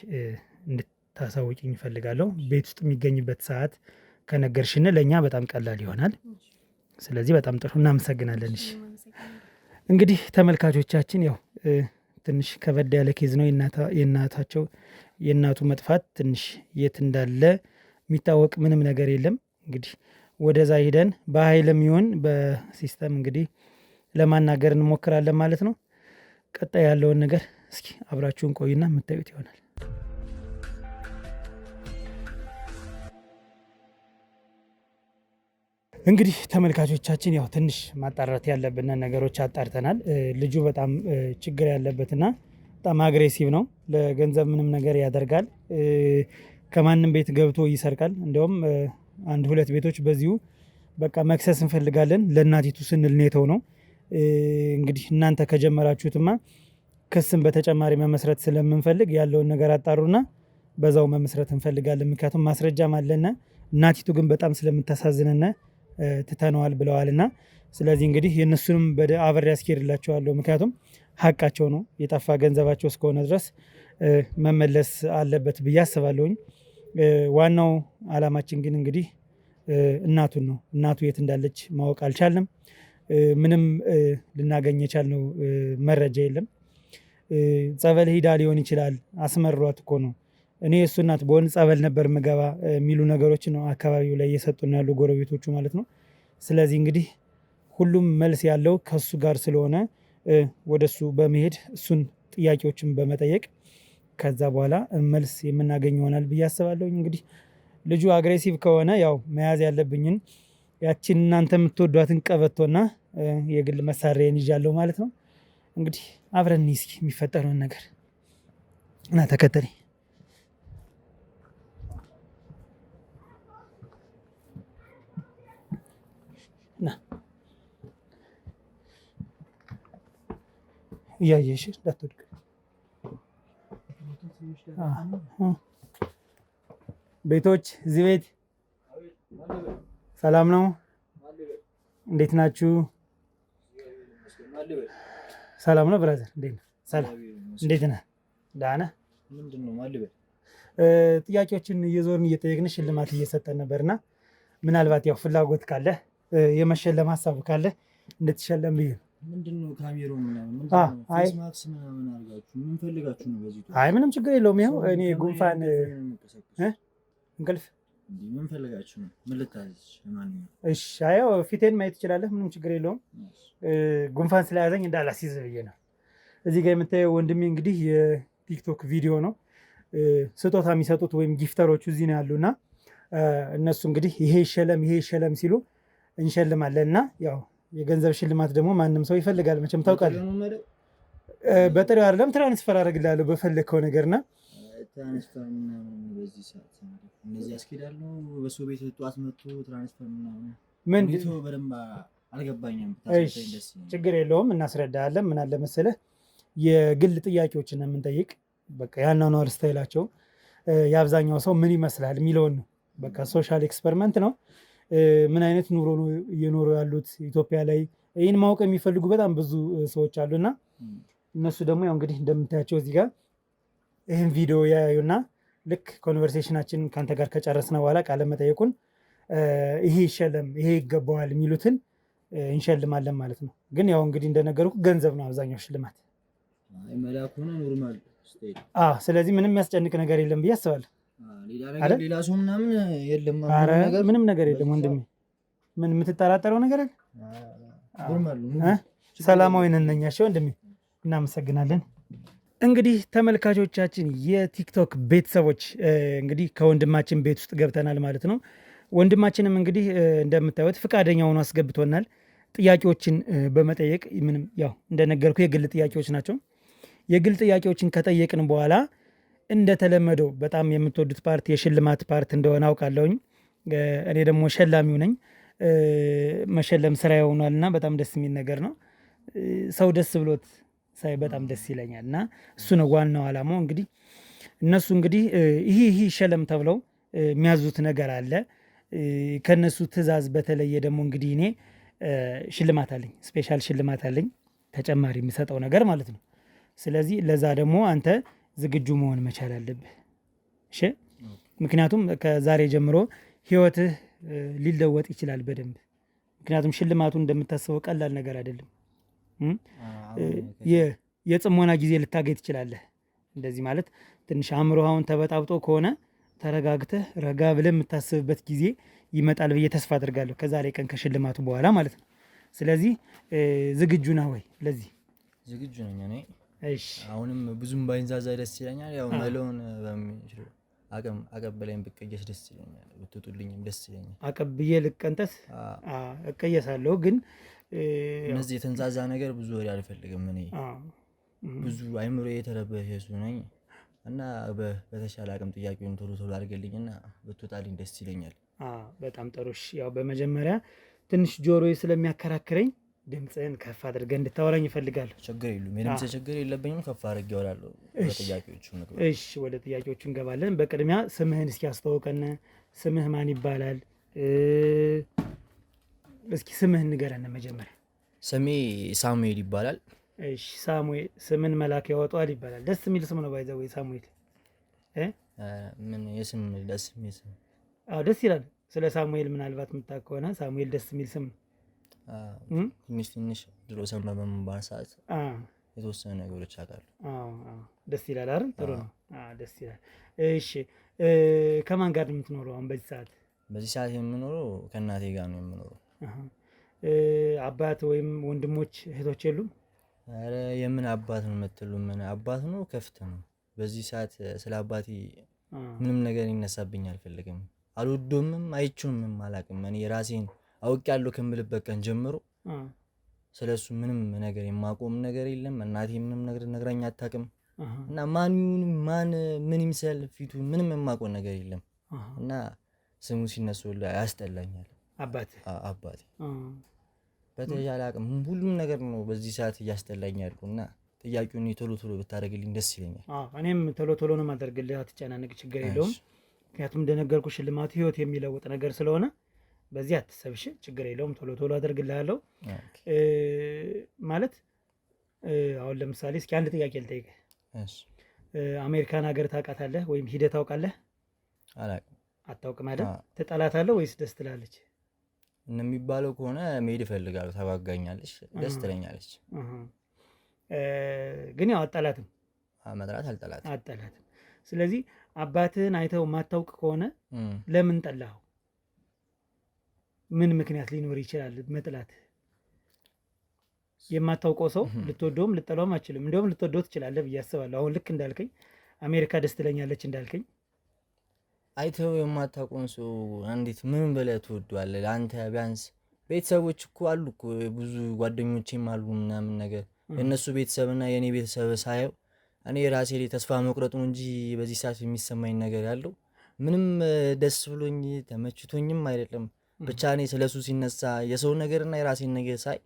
እንድታሳውቂኝ እፈልጋለሁ። ቤት ውስጥ የሚገኝበት ሰዓት ከነገርሽን ለእኛ በጣም ቀላል ይሆናል። ስለዚህ በጣም ጥሩ እናመሰግናለን። እሺ እንግዲህ ተመልካቾቻችን ያው ትንሽ ከበድ ያለ ኬዝ ነው። የእናቱ መጥፋት ትንሽ የት እንዳለ የሚታወቅ ምንም ነገር የለም። እንግዲህ ወደዛ ሂደን በኃይልም ይሁን በሲስተም እንግዲህ ለማናገር እንሞክራለን ማለት ነው። ቀጣይ ያለውን ነገር እስኪ አብራችሁን ቆይና የምታዩት ይሆናል። እንግዲህ ተመልካቾቻችን ያው ትንሽ ማጣራት ያለብን ነገሮች አጣርተናል። ልጁ በጣም ችግር ያለበትና በጣም አግሬሲቭ ነው። ለገንዘብ ምንም ነገር ያደርጋል። ከማንም ቤት ገብቶ ይሰርቃል። እንዲያውም 1-2 ቤቶች በዚሁ በቃ መክሰስ እንፈልጋለን ለእናቲቱ ስንል ኔተው ነው። እንግዲህ እናንተ ከጀመራችሁትማ ክስም በተጨማሪ መመስረት ስለምንፈልግ ያለውን ነገር አጣሩና በዛው መመስረት እንፈልጋለን። ምክንያቱም ማስረጃም አለና እናቲቱ ግን በጣም ስለምታሳዝነና ትተነዋል ብለዋልና ስለዚህ እንግዲህ የእነሱንም አብሬ ያስኬድላቸዋለሁ። ምክንያቱም ሀቃቸው ነው። የጠፋ ገንዘባቸው እስከሆነ ድረስ መመለስ አለበት ብዬ አስባለሁኝ። ዋናው አላማችን ግን እንግዲህ እናቱን ነው። እናቱ የት እንዳለች ማወቅ አልቻልንም። ምንም ልናገኝ የቻልነው መረጃ የለም። ጸበል ሂዳ ሊሆን ይችላል። አስመሯት እኮ ነው እኔ እሱ እናት በሆን ጸበል ነበር ምገባ የሚሉ ነገሮች ነው አካባቢው ላይ እየሰጡ ነው ያሉ ጎረቤቶቹ ማለት ነው። ስለዚህ እንግዲህ ሁሉም መልስ ያለው ከሱ ጋር ስለሆነ ወደሱ በመሄድ እሱን ጥያቄዎችን በመጠየቅ ከዛ በኋላ መልስ የምናገኝ ይሆናል ብዬ አስባለሁ። እንግዲህ ልጁ አግሬሲቭ ከሆነ ያው መያዝ ያለብኝን ያችን እናንተ የምትወዷትን ቀበቶና የግል መሳሪያን ይዣለሁ ማለት ነው። እንግዲህ አብረን እስኪ የሚፈጠረውን ነገር እና ተከተለኝ ና እያየሽ እንዳትወድቅ። ቤቶች እዚህ ቤት ሰላም ነው? እንዴት ናችሁ? ሰላም ነው ብራዘር? እንዴት ነህ? ሰላም እንዴት ነህ? ደህና ነህ? ጥያቄዎችን እየዞርን እየጠየቅን ሽልማት እየሰጠን ነበርና ምናልባት ያው ፍላጎት ካለ የመሸለም ሀሳብ ካለ እንድትሸለም ብዬ ነው። ምንድነው ካሜራው ምናምን ማክስ ምናምን አድርጋችሁ ምን ፈልጋችሁ ነው? በዚህ አይ ምንም ችግር የለውም። ይኸው እኔ ጉንፋን እንቅልፍ ምን ፈልጋችሁ ነው? ምን ልታዘዝ? ማንኛውም እሺ፣ አየው ፊቴን ማየት ትችላለህ። ምንም ችግር የለውም። ጉንፋን ስለያዘኝ እንዳላስይዝ ብዬ ነው። እዚህ ጋር የምታየው ወንድሜ እንግዲህ የቲክቶክ ቪዲዮ ነው ስጦታ የሚሰጡት ወይም ጊፍተሮቹ እዚህ ነው ያሉና እነሱ እንግዲህ ይሄ ይሸለም ሲሉ እንሸልማለን እና ያው የገንዘብ ሽልማት ደግሞ ማንም ሰው ይፈልጋል መቼም ታውቃለህ። በጥሬው አይደለም ትራንስፈር አደርግልሃለሁ በፈለግከው ነገርና ትራንስፈር ምናምን በዚህ ሰዓት እነዚህ ያስኬዳሉ። በሰው ቤት ጠዋት መጥቶ ትራንስፈር ምናምን ምን ቤቱ በደንብ አልገባኝም። ችግር የለውም እናስረዳለን። ምን አለ መሰለህ የግል ጥያቄዎችን ነው የምንጠይቅ። በቃ ያኗኗር ስታይላቸው የአብዛኛው ሰው ምን ይመስላል የሚለውን ነው። በቃ ሶሻል ኤክስፐሪመንት ነው። ምን አይነት ኑሮ ነው እየኖሩ ያሉት ኢትዮጵያ ላይ ይህን ማወቅ የሚፈልጉ በጣም ብዙ ሰዎች አሉና እነሱ ደግሞ ያው እንግዲህ እንደምታያቸው እዚህ ጋር ይህን ቪዲዮ ያዩና ልክ ኮንቨርሴሽናችን ከአንተ ጋር ከጨረስነ በኋላ ቃለ መጠየቁን ይሄ ይሸለም ይሄ ይገባዋል የሚሉትን እንሸልማለን ማለት ነው። ግን ያው እንግዲህ እንደነገርኩ ገንዘብ ነው አብዛኛው ሽልማት። ስለዚህ ምንም የሚያስጨንቅ ነገር የለም ብዬ አስባለሁ። ሌላ ሰው ምናምን የለም፣ ምንም ነገር የለም ወንድሜ። ምን የምትጠራጠረው ነገር አለ? ሰላማዊ ነን እኛ። እሺ ወንድሜ እናመሰግናለን። እንግዲህ ተመልካቾቻችን የቲክቶክ ቤተሰቦች እንግዲህ ከወንድማችን ቤት ውስጥ ገብተናል ማለት ነው። ወንድማችንም እንግዲህ እንደምታዩት ፍቃደኛ ሆኖ አስገብቶናል። ጥያቄዎችን በመጠየቅ ምንም ያው እንደነገርኩ የግል ጥያቄዎች ናቸው። የግል ጥያቄዎችን ከጠየቅን በኋላ እንደተለመደው በጣም የምትወዱት ፓርት የሽልማት ፓርት እንደሆነ አውቃለሁኝ። እኔ ደግሞ ሸላሚው ነኝ። መሸለም ስራ ይሆናልና በጣም ደስ የሚል ነገር ነው። ሰው ደስ ብሎት ሳይ በጣም ደስ ይለኛል እና እሱ ነው ዋናው ዓላማው። እንግዲህ እነሱ እንግዲህ ይህ ሸለም ተብለው የሚያዙት ነገር አለ። ከነሱ ትዕዛዝ በተለየ ደግሞ እንግዲህ እኔ ሽልማት አለኝ፣ ስፔሻል ሽልማት አለኝ፣ ተጨማሪ የሚሰጠው ነገር ማለት ነው። ስለዚህ ለዛ ደግሞ አንተ ዝግጁ መሆን መቻል አለብህ። እሺ፣ ምክንያቱም ከዛሬ ጀምሮ ህይወትህ ሊለወጥ ይችላል በደንብ። ምክንያቱም ሽልማቱ እንደምታስበው ቀላል ነገር አይደለም። የጽሞና ጊዜ ልታገኝ ትችላለህ። እንደዚህ ማለት ትንሽ አእምሮህን ተበጣብጦ ከሆነ ተረጋግተህ ረጋ ብለህ የምታስብበት ጊዜ ይመጣል ብዬ ተስፋ አድርጋለሁ ከዛሬ ቀን ከሽልማቱ በኋላ ማለት ነው። ስለዚህ ዝግጁ ነህ ወይ? ለዚህ ዝግጁ ነኝ እኔ። እሺ፣ አሁንም ብዙም ባይንዛዛ ደስ ይለኛል። ያው መለውን በሚችለው አቅም አቀበለኝ ብቀየስ ደስ ይለኛል። ብትጡልኝም ደስ ይለኛል። አቀብዬ ልቀንጠስ እቀየሳለሁ። ግን እነዚህ የተንዛዛ ነገር ብዙ ወሬ አልፈልግም። እኔ ብዙ አይምሮ የተረበሸ ሰው ነኝ እና በተሻለ አቅም ጥያቄውን ቶሎ አድርገልኝና ብትወጣልኝ ደስ ይለኛል። በጣም ጥሩ። ያው በመጀመሪያ ትንሽ ጆሮዬ ስለሚያከራክረኝ ድምፅህን ከፍ አድርገህ እንድታወራኝ ይፈልጋለሁ። ችግር የለም፣ የድምፅ ችግር የለብኝም። ከፍ አድርጌ እወራለሁ። ጥያቄዎቹ እሺ፣ ወደ ጥያቄዎቹ እንገባለን። በቅድሚያ ስምህን እስኪ አስተዋውቀን። ስምህ ማን ይባላል? እስኪ ስምህን ንገረን መጀመሪያ። ስሜ ሳሙኤል ይባላል። እሺ ሳሙኤል፣ ስምን መልአክ ያወጣዋል ይባላል። ደስ የሚል ስም ነው። ባይዘው ሳሙኤል ምን የስም ደስ የሚል ስም? አዎ ደስ ይላል። ስለ ሳሙኤል ምናልባት የምታውቅ ከሆነ ሳሙኤል ደስ የሚል ስም ነው። ትንሽ ድሮ ሰማ በመባል ሰዓት የተወሰኑ ነገሮች አውቃለሁ። ደስ ይላል አይደል? ጥሩ ነው። ደስ ይላል። እሺ ከማን ጋር ነው የምትኖረው አሁን በዚህ ሰዓት? በዚህ ሰዓት የምኖረው ከእናቴ ጋር ነው የምኖረው። አባት ወይም ወንድሞች እህቶች የሉም? ኧረ የምን አባት ነው የምትሉ? ምን አባት ነው ከፍት ነው። በዚህ ሰዓት ስለ አባቴ ምንም ነገር ይነሳብኝ አልፈልግም። አልወዶምም አይቼውምም አላውቅም። እኔ ራሴን አውቄያለሁ ከምልበት ቀን ጀምሮ ስለሱ ምንም ነገር የማቆም ነገር የለም። እናቴ ምንም ነገር ነግራኝ አታውቅም። እና ማን ምን ይምሰል ፊቱ ምንም የማውቀው ነገር የለም። እና ስሙ ሲነሱ ያስጠላኛል። አባቴ በተቻለ አቅም ሁሉም ነገር ነው በዚህ ሰዓት እያስጠላኝ ያሉ እና ጥያቄውን ቶሎ ቶሎ ብታደርግልኝ ደስ ይለኛል። እኔም ቶሎ ቶሎ ነው የማደርግልህ፣ አትጨናነቅ፣ ችግር የለውም። ምክንያቱም እንደነገርኩ ሽልማቱ ህይወት የሚለውጥ ነገር ስለሆነ በዚህ አትሰብሽ፣ ችግር የለውም። ቶሎ ቶሎ አደርግልሃለሁ። ማለት አሁን ለምሳሌ እስኪ አንድ ጥያቄ ልጠይቅህ። አሜሪካን ሀገር ታውቃታለህ ወይም ሂደህ ታውቃለህ? አላውቅም። አታውቅም አይደል? ትጠላታለህ ወይስ ደስ ትላለች? እንደሚባለው ከሆነ መሄድ እፈልጋለሁ። ታዋጋኛለች፣ ደስ ትለኛለች። ግን ያው አጠላትም መጥላት አልጠላትም። ስለዚህ አባትህን አይተው ማታውቅ ከሆነ ለምን ጠላኸው? ምን ምክንያት ሊኖር ይችላል መጥላት? የማታውቀው ሰው ልትወደውም ልጠላውም አችልም። እንዲሁም ልትወደው ትችላለህ ብዬ አስባለሁ። አሁን ልክ እንዳልከኝ አሜሪካ ደስ ትለኛለች እንዳልከኝ አይተው የማታውቀውን ሰው እንዴት ምን ብለህ ትወደዋለህ? ለአንተ ቢያንስ ቤተሰቦች እኮ አሉ እኮ ብዙ ጓደኞቼም አሉ ምናምን ነገር የእነሱ ቤተሰብና የእኔ ቤተሰብ ሳየው እኔ ራሴ ላይ ተስፋ መቁረጡ እንጂ በዚህ ሰዓት የሚሰማኝ ነገር ያለው ምንም ደስ ብሎኝ ተመችቶኝም አይደለም። ብቻ እኔ ስለሱ ሲነሳ የሰው ነገርና የራሴን ነገር ሳይ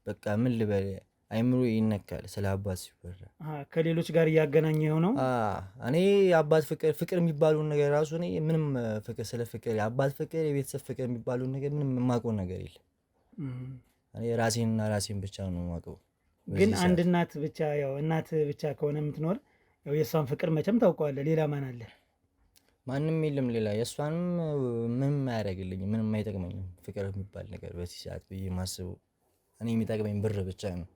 በቃ ምን ልበል አይምሮ ይነካል። ስለ አባት ሲወራ ከሌሎች ጋር እያገናኘ የሆነው እኔ የአባት ፍቅር የሚባሉን ነገር ራሱ እኔ ምንም ፍቅር ስለ ፍቅር የአባት ፍቅር የቤተሰብ ፍቅር የሚባሉን ነገር ምንም የማውቀው ነገር የለም። እኔ ራሴንና ራሴን ብቻ ነው የማውቀው። ግን አንድ እናት ብቻ ያው እናት ብቻ ከሆነ የምትኖር ያው የእሷን ፍቅር መቼም ታውቀዋለህ። ሌላ ማን አለ? ማንም የለም ሌላ። የእሷንም ምንም አያደርግልኝም፣ ምንም አይጠቅመኝም ፍቅር የሚባል ነገር በዚህ ሰዓት ብዬ ማስበው እኔ የሚጠቅመኝ ብር ብቻ ነው።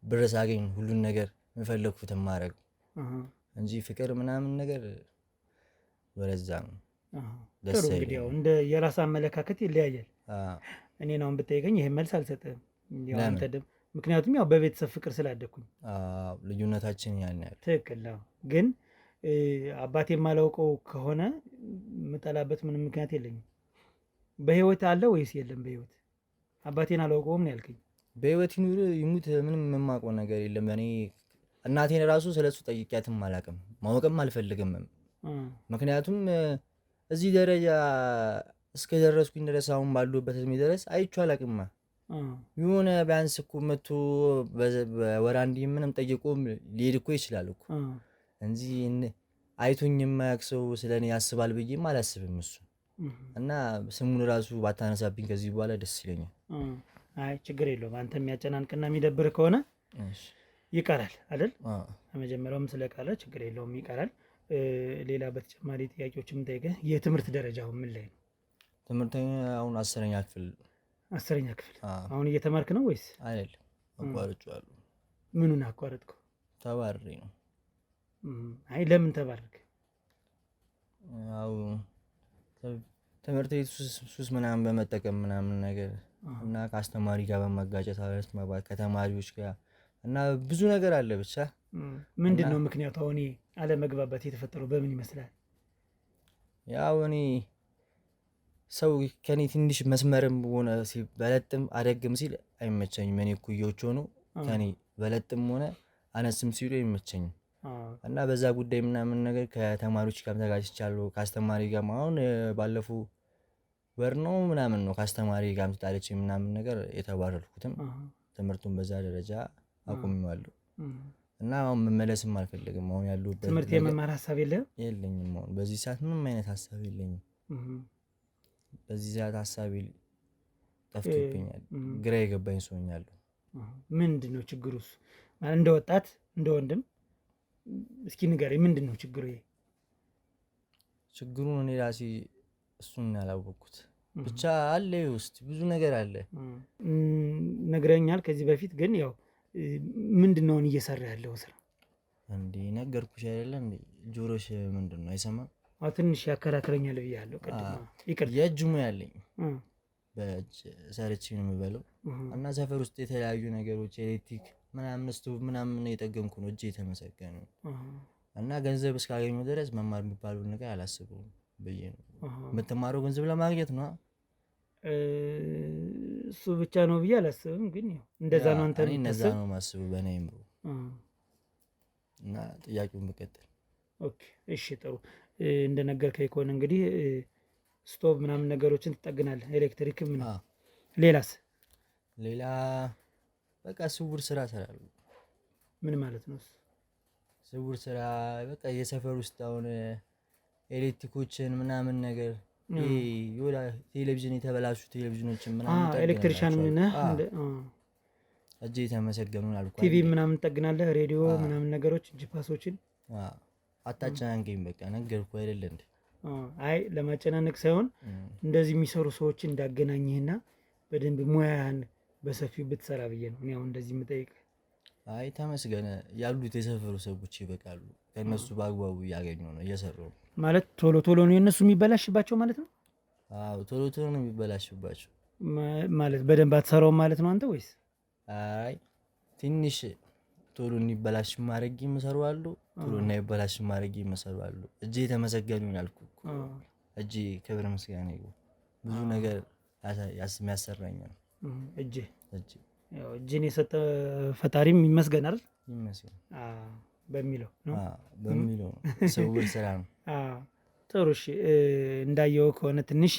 ብር ሳገኝ ሁሉን ነገር የምፈለግኩትን ማድረግ እንጂ ፍቅር ምናምን ነገር ወደዛ ነው። ጥሩ እንግዲህ ያው እንደ የራስ አመለካከት ይለያያል። እኔን አሁን ብጠይቀኝ ይሄን መልስ አልሰጥህም። ምክንያቱም ያው በቤተሰብ ፍቅር ስላደግኩኝ ልዩነታችን ያን ያህል ትክክል ነው። ግን አባቴ የማላውቀው ከሆነ የምጠላበት ምንም ምክንያት የለኝም። በህይወት አለ ወይስ የለም? በህይወት አባቴን አላውቀውም ነው ያልከኝ። በህይወት ይኑር ይሙት ምንም የማውቀው ነገር የለም። እኔ እናቴን ራሱ ስለሱ ጠይቂያትም አላውቅም፣ ማወቅም አልፈልግም። ምክንያቱም እዚህ ደረጃ እስከደረስኩኝ ድረስ አሁን ባሉበት እድሜ ድረስ አይቼው አላውቅማ። የሆነ ቢያንስ እኮ መቶ በወር አንዴ ምንም ጠይቆ ሊሄድ እኮ ይችላል እኮ እንጂ አይቶኝ የማያውቅ ሰው ስለ እኔ ያስባል ብዬም አላስብም እሱ እና ስሙን ራሱ ባታነሳብኝ ከዚህ በኋላ ደስ ይለኛል። አይ ችግር የለውም። አንተ የሚያጨናንቅና የሚደብር ከሆነ ይቀራል አይደል? መጀመሪያውም ስለቀረ ችግር የለውም ይቀራል። ሌላ በተጨማሪ ጥያቄዎችም ጠይቀህ የትምህርት ደረጃው ምን ላይ ነው? ትምህርት አሁን 10ኛ ክፍል። 10ኛ ክፍል አሁን እየተማርክ ነው ወይስ? አይደለም አቋርጬዋለሁ። ምኑን አቋረጥከው? ተባረሬ ነው። አይ ለምን ተባረርክ? ያው ትምህርት ቤት ሱስ ምናምን በመጠቀም ምናምን ነገር እና ከአስተማሪ ጋር በመጋጨት ከተማሪዎች ጋር እና ብዙ ነገር አለ ብቻ። ምንድን ነው ምክንያቱ? አሁን አለመግባባት የተፈጠረው በምን ይመስላል? ያው እኔ ሰው ከኔ ትንሽ መስመርም ሆነ በለጥም አደግም ሲል አይመቸኝም። እኔ እኩዮች ሆኖ ከኔ በለጥም ሆነ አነስም ሲሉ አይመቸኝም እና በዛ ጉዳይ ምናምን ነገር ከተማሪዎች ጋር ተጋጭቻለሁ። ከአስተማሪ ጋር አሁን ባለፈው ወር ነው ምናምን ነው ከአስተማሪ ጋር ተጣልቼ ምናምን ነገር የተባረርኩትም። ትምህርቱን በዛ ደረጃ አቁሜዋለሁ እና አሁን መመለስም አልፈልግም። አሁን ያለሁበት ትምህርት የመማር ሀሳብ የለኝም። አሁን በዚህ ሰዓት ምንም አይነት ሀሳብ የለኝም። በዚህ ሰዓት ሀሳቤ ጠፍቶብኛል። ግራ የገባኝ ሰውኛለሁ። ምንድን ነው ችግሩስ? እንደ ወጣት እንደ ወንድም እስኪ ንገረኝ፣ ምንድን ነው ችግሩ? ችግሩን እኔ ራሴ እሱን ያላወቅኩት ብቻ አለ ውስጥ ብዙ ነገር አለ ነግረኛል ከዚህ በፊት። ግን ያው ምንድን ነው እየሰራ ያለው ስራ? እንዴ ነገርኩሽ አይደለ እንዴ? ጆሮሽ ምንድነው አይሰማም? ትንሽ ያከራክረኛል ብያለሁ ቅድም። ይቅር የእጅ ሙያ አለኝ። በእጅ ሰርቼ ነው የምበለው እና ሰፈር ውስጥ የተለያዩ ነገሮች ኤሌክትሪክ ምናምን ስቶቭ ምናምን የጠገንኩ ነው። እጄ የተመሰገነ እና ገንዘብ እስካገኘሁ ድረስ መማር የሚባለውን ነገር አላስበውም ብዬ ነው። የምትማረው ገንዘብ ለማግኘት ነው። እሱ ብቻ ነው ብዬ አላስብም፣ ግን ያው እንደዛ ነው። አንተ እንደዛ ነው የማስበው በእኔ አእምሮ እና ጥያቄውን ብቀጥል። ኦኬ እሺ ጥሩ። እንደነገርከኝ ከሆነ እንግዲህ ስቶቭ ምናምን ነገሮችን ትጠግናለህ፣ ኤሌክትሪክ ምናምን። ሌላስ? ሌላ በቃ ስውር ስራ እሰራለሁ። ምን ማለት ነው ስውር ስራ? በቃ የሰፈር ውስጥ አሁን ኤሌክትሪኮችን ምናምን ነገር ይወላ ቴሌቪዥን የተበላሹ ቴሌቪዥኖችን ምናምን ኤሌክትሪሻን ምን ነህ? እጄ የተመሰገኑን አልኩ። ቲቪ ምናምን ትጠግናለህ፣ ሬዲዮ ምናምን ነገሮች፣ ጂፓሶችን። አታጨናንቀኝ በቃ ነገርኩህ አይደለ እንዴ? አይ ለማጨናነቅ ሳይሆን እንደዚህ የሚሰሩ ሰዎችን እንዳገናኝህና በደንብ ሙያህን በሰፊው ብትሰራ ብዬ ነው እኔ አሁን እንደዚህ የምጠይቅህ። አይ ተመስገን ያሉት የሰፈሩ ሰዎች ይበቃሉ። ከእነሱ በአግባቡ እያገኘሁ ነው፣ እየሰራሁ ነው። ማለት ቶሎ ቶሎ ነው የእነሱ የሚበላሽባቸው ማለት ነው? አዎ ቶሎ ቶሎ ነው የሚበላሽባቸው። ማለት በደንብ አትሰራውም ማለት ነው አንተ ወይስ? አይ ትንሽ ቶሎ እንዲበላሽ ማድረግ ይመሰሩ አሉ፣ ቶሎ እንዳይበላሽ ማድረግ ይመሰሩ አሉ። እጄ የተመሰገኑኝ አልኩህ እኮ። እጄ ክብር ምስጋና ይሁን፣ ብዙ ነገር የሚያሰራኝ ነው እጄ። ያው እጄን የሰጠ ፈጣሪም ይመስገን አይደል? ይመስገን በሚለው ነው በሚለው ስውር ስራ ነው። ጥሩ እሺ። እንዳየው ከሆነ ትንሽ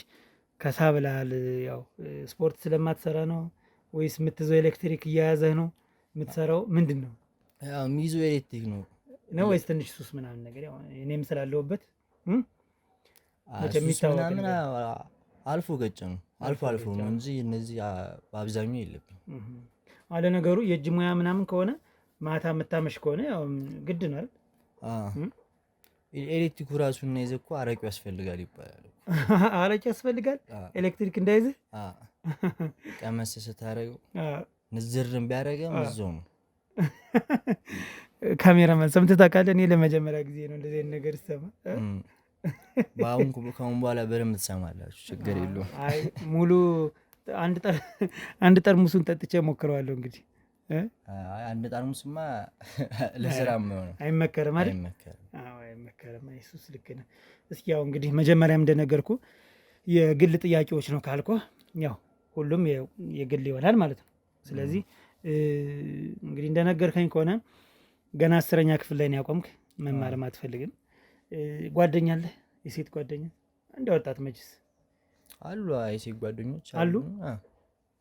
ከሳ ብለሃል። ያው ስፖርት ስለማትሰራ ነው ወይስ የምትይዘው ኤሌክትሪክ እየያዘህ ነው የምትሰራው? ምንድን ነው ያው የሚይዘው ኤሌክትሪክ ነው ወይስ ትንሽ ሱስ ምናምን ነገር? ያው እኔም ስላለሁበት ምናምን አልፎ ገጭ ነው አልፎ ነው እንጂ እነዚህ በአብዛኛው የለብኝ። አለ ነገሩ የእጅ ሙያ ምናምን ከሆነ ማታ የምታመሽ ከሆነ ያው ግድ ነው አይደል? ኤሌክትሪኩ ራሱ እንዳይዘ እኮ አረቂው ያስፈልጋል ይባላል። አረቂ ያስፈልጋል ኤሌክትሪክ እንዳይዘ? ቀመስ ስታረገው ንዝርም ቢያደርገም እዛው ነው። ካሜራማን ሰምተህ ታውቃለህ? እኔ ለመጀመሪያ ጊዜ ነው እንደዚህ አይነት ነገር ስሰማ። ከአሁን በኋላ በደንብ ትሰማላችሁ፣ ችግር የለውም። አይ ሙሉ አንድ ጠርሙሱን ጠጥቼ ሞክረዋለሁ። እንግዲህ አንድ ጠርሙስማ ለስራ አይመከርም አይደል? አይመከርም። እሱስ ልክ ነህ። እስኪ ያው እንግዲህ መጀመሪያም እንደነገርኩ የግል ጥያቄዎች ነው ካልኩ ያው ሁሉም የግል ይሆናል ማለት ነው። ስለዚህ እንግዲህ እንደነገርከኝ ከሆነ ገና 10ኛ ክፍል ላይ ነው ያቆምክ፣ መማርም አትፈልግም። ጓደኛ አለህ? የሴት ጓደኛ እንደ ወጣት መችስ አሉ? የሴት ጓደኞች አሉ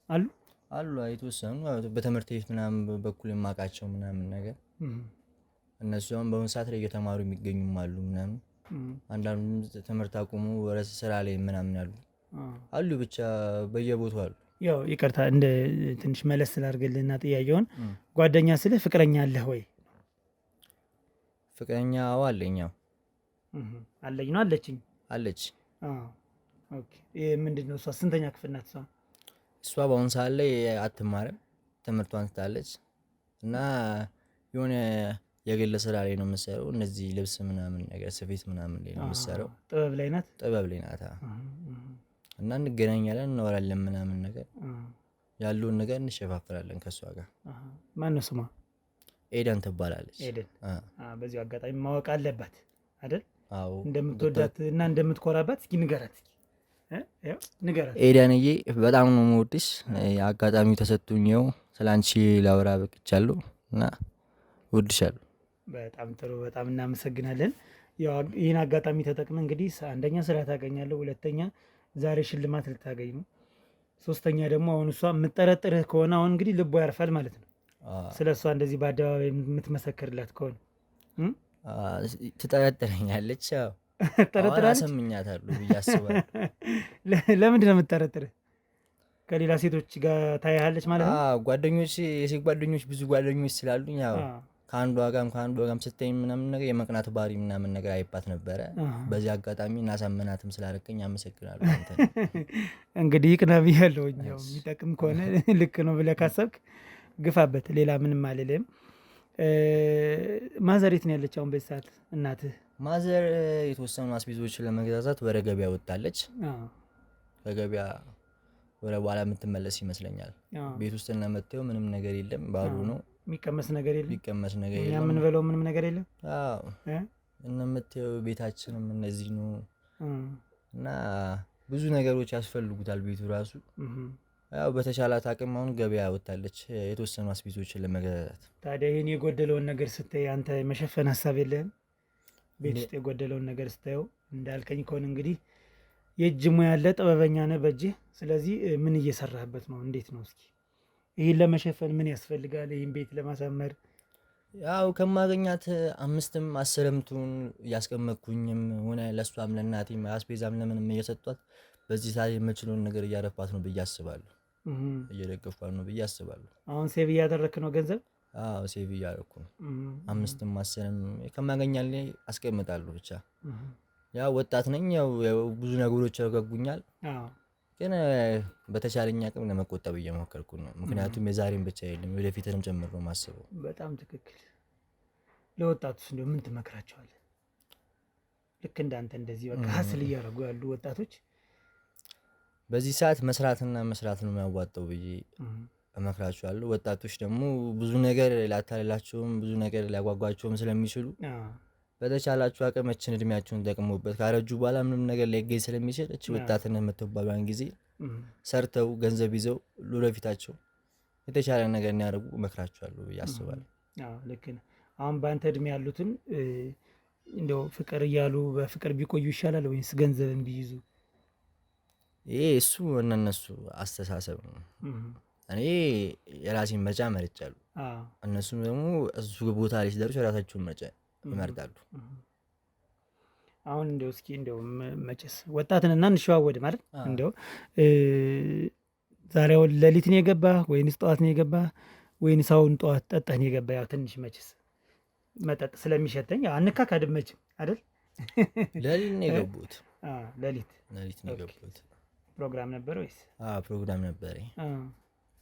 አሉ አሉ የተወሰኑ በትምህርት ቤት ምናምን በኩል የማውቃቸው ምናምን ነገር። እነሱ አሁን በአሁኑ ሰዓት ላይ እየተማሩ የሚገኙም አሉ ምናምን። አንዳንዱ ትምህርት አቁሙ ወደ ስራ ላይ ምናምን አሉ ብቻ በየቦታው አሉ። ያው ይቅርታ እንደ ትንሽ መለስ ስላድርግልና ጥያቄውን ጓደኛ ስልህ ፍቅረኛ አለህ ወይ? ፍቅረኛ አለኝ። አለኝ ነው አለችኝ? አለች። ኦኬ። ምንድን ነው እሷ ስንተኛ ክፍል ናት? እሷ በአሁኑ ሰዓት ላይ አትማርም፣ ትምህርቷን ትታለች እና የሆነ የግል ስራ ላይ ነው የምትሰራው። እነዚህ ልብስ ምናምን ነገር ስፌት ምናምን ላይ ነው የምትሰራው። ጥበብ ላይ ናት። ጥበብ ላይ ናት እና እንገናኛለን፣ እናወራለን ምናምን ነገር ያለውን ነገር እንሸፋፍራለን ከእሷ ጋር። ማን ነው ስሟ? ኤደን ትባላለች። ኤደን። በዚሁ አጋጣሚ ማወቅ አለባት አይደል? አዎ። እንደምትወዳት እና እንደምትኮራባት እስኪ ንገራት። ንገራት። ኤደንዬ በጣም ነው የምወድሽ። አጋጣሚው ተሰጥቶኝ ይኸው ስለአንቺ ላወራ በቅቻለሁ እና እወድሻለሁ። በጣም ጥሩ፣ በጣም እናመሰግናለን። ያው ይህን አጋጣሚ ተጠቅመህ እንግዲህ አንደኛ ስራ ታገኛለህ፣ ሁለተኛ ዛሬ ሽልማት ልታገኝ ነው፣ ሶስተኛ ደግሞ አሁን እሷ የምጠረጥርህ ከሆነ አሁን እንግዲህ ልቦ ያርፋል ማለት ነው። ስለ እሷ እንደዚህ በአደባባይ የምትመሰክርላት ከሆነ ትጠረጥረኛለች። ጠረጥራለች። አሰምኛታለሁ ብዬ አስባለሁ። ለምንድን ነው የምትጠረጥርህ? ከሌላ ሴቶች ጋር ታያለች ማለት ነው? ጓደኞች፣ የሴት ጓደኞች ብዙ ጓደኞች ስላሉኝ ያው ከአንዷ ጋርም ስተኝ ምናምን ነገር የመቅናት ባህሪ ምናምን ነገር አይባት ነበረ። በዚህ አጋጣሚ እናሳመናትም ስላደረገኝ አመሰግናለሁ። እንግዲህ ይቅና ብያለሁኝ። ያው የሚጠቅም ከሆነ ልክ ነው ብለህ ካሰብክ ግፋበት፣ ሌላ ምንም አልልም። ማዘር የት ነው ያለች አሁን በዚህ ሰዓት እናትህ? ማዘር የተወሰኑ አስቤዞችን ለመግዛዛት ወደ ገበያ ወጣለች። ከገበያ ወደ በኋላ የምትመለስ ይመስለኛል። ቤት ውስጥ እንደምታየው ምንም ነገር የለም፣ ባዶ ነው። የሚቀመስ ነገር የለም፣ የሚቀመስ ነገር የለም። የምንበላው ምንም ነገር የለም። አዎ እንደምታየው ቤታችንም እነዚህ ነው እና ብዙ ነገሮች ያስፈልጉታል ቤቱ ራሱ። ያው በተቻላት አቅም አሁን ገበያ ወጣለች የተወሰኑ አስቤዞችን ለመግዛት። ታዲያ ይሄን የጎደለውን ነገር ስታይ አንተ መሸፈን ሀሳብ የለህም? ቤት ውስጥ የጎደለውን ነገር ስታየው እንዳልከኝ ከሆነ እንግዲህ የእጅ ሙያ ያለ ጥበበኛ ነህ በእጅህ። ስለዚህ ምን እየሰራህበት ነው? እንዴት ነው? እስኪ ይህን ለመሸፈን ምን ያስፈልጋል? ይህን ቤት ለማሳመር ያው ከማገኛት 5ም 10ም ትሁን እያስቀመጥኩኝም ሆነ ለእሷም ለእናቴም አስቤዛም ለምንም እየሰጧት በዚህ ሰዓት የምችለውን ነገር እያረኳት ነው ብዬ አስባለሁ። እየደገፍኳት ነው ብዬ አስባለሁ። አሁን ሴቭ እያደረክ ነው ገንዘብ? አዎ ሴቭ እያደረኩ ነው። 5ም 10ም ከማገኛት ላይ አስቀምጣለሁ። ብቻ ያው ወጣት ነኝ፣ ያው ብዙ ነገሮች ያጓጉኛል። ግን በተቻለኝ አቅም ለመቆጠብ እየሞከርኩ ነው። ምክንያቱም የዛሬን ብቻ የለም ወደፊትንም ጨምሮ ነው ማስበው። በጣም ትክክል። ለወጣቶች እንደው ምን ትመክራቸዋለህ? ልክ እንዳንተ እንደዚህ በቃ ሀስል እያደረጉ ያሉ ወጣቶች በዚህ ሰዓት መስራትና መስራት ነው የሚያዋጣው ብዬ እመክራቸዋለሁ። ወጣቶች ደግሞ ብዙ ነገር ላታልላቸውም ብዙ ነገር ሊያጓጓቸውም ስለሚችሉ በተቻላችሁ አቅመችን እድሜያቸውን ተጠቅሙበት። ካረጁ በኋላ ምንም ነገር ላይገኝ ስለሚችል እቺ ወጣትነት የምትባሏን ጊዜ ሰርተው ገንዘብ ይዘው ለወደፊታቸው የተሻለ ነገር እንዲያደርጉ እመክራቸዋለሁ ብዬ አስባለሁ። ልክ ነህ። አሁን በአንተ እድሜ ያሉትን እንደው ፍቅር እያሉ በፍቅር ቢቆዩ ይሻላል ወይስ ገንዘብን ቢይዙ? ይሄ እሱ እነሱ አስተሳሰብ ነው። እኔ የራሴን ምርጫ መርጫለሁ። እነሱም ደግሞ እሱ ቦታ ላይ ሲደርሱ የራሳቸውን ምርጫ ይመርጣሉ። አሁን እንደው እስኪ እንደው መቼስ ወጣትንና እንሸዋወድ ማለት እንደው ዛሬው ሌሊት ነው የገባህ ወይንስ ጠዋት ነው የገባህ ወይንስ አሁን ጠዋት ጠጣህ ነው የገባህ? ያው ትንሽ መቼስ መጠጥ ስለሚሸተኝ አንካካድም መቼም አይደል? ሌሊት ነው የገቡት። ሌሊት ነው የገቡት። ፕሮግራም ነበር ወይስ? ፕሮግራም ነበር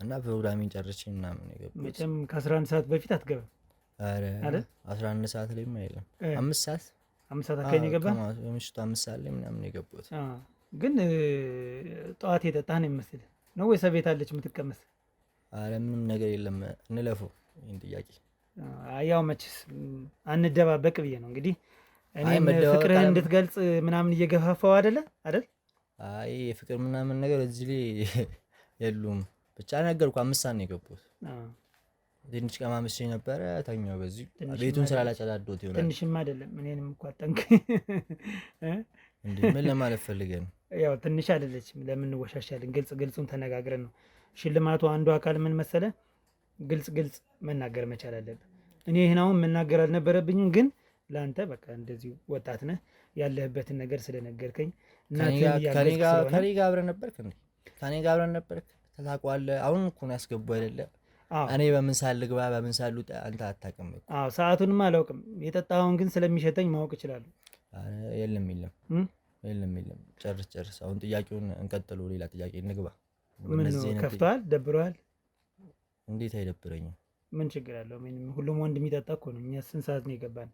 እና ፕሮግራሜን ጨርሼ ምናምን ነው የገቡት። መቼም ከ11 ሰዓት በፊት አትገባም? አረ 11 ሰዓት ላይ አይደለም 5 ሰዓት አካባቢ ነው የገባህ? ምሽቱ 5 ሰዓት ላይ ምናምን ነው የገቡት። ግን ጠዋት የጠጣህ ነው የሚመስልህ ነው ወይስ ቤት አለች የምትቀመስ? አረ ምንም ነገር የለም። እንለፈው ይሄን ጥያቄ። ያው መቼስ አንደባበቅ ብዬ ነው እንግዲህ እኔም ፍቅርህን እንድትገልጽ ምናምን እየገፋፋው አይደለ? አይ የፍቅር ምናምን ነገር እዚህ ላይ የሉም። ብቻ ነገርኩ 5 ሰዓት ነው የገቡት። ትንሽ ቀማምሼ ነበረ ተኛው። በዚህ ቤቱን ስላላጸዳዶት ይሆናል። ትንሽም አይደለም እኔንም እኮ አጠንክ እንዴ ምን ለማለት ፈልገህ ነው? ያው ትንሽ አይደለችም። ለምን እንወሻሻለን? ግልጹን ተነጋግረን ነው። ሽልማቱ አንዱ አካል ምን መሰለ፣ ግልጽ መናገር መቻል አለብን። እኔ ይሄን አሁን መናገር አልነበረብኝም፣ ግን ለአንተ በቃ እንደዚህ ወጣት ነህ ያለህበትን ነገር ስለነገርከኝ ከኔ ጋር አብረን ነበርክ እንዴ? ከኔ ጋር አብረን ነበርክ ታውቀዋለህ። አሁን እኮ ነው ያስገባው አይደለ? እኔ በምን ሰዓት ልግባ በምን ሰዓት ልውጣ አንተ አታውቅም እኮ። ሰዓቱንማ አላውቅም። የጠጣኸውን ግን ስለሚሸተኝ ማወቅ እችላለሁ። የለም ጨርስ። አሁን ጥያቄውን እንቀጥለው። ሌላ ጥያቄ እንግባ። ምን ከፍተዋል? ደብረዋል? እንዴት አይደብረኝም? ምን ችግር አለው? ሁሉም ወንድ የሚጠጣ እኮ ነው። እኛ ስንት ሰዓት ነው የገባን?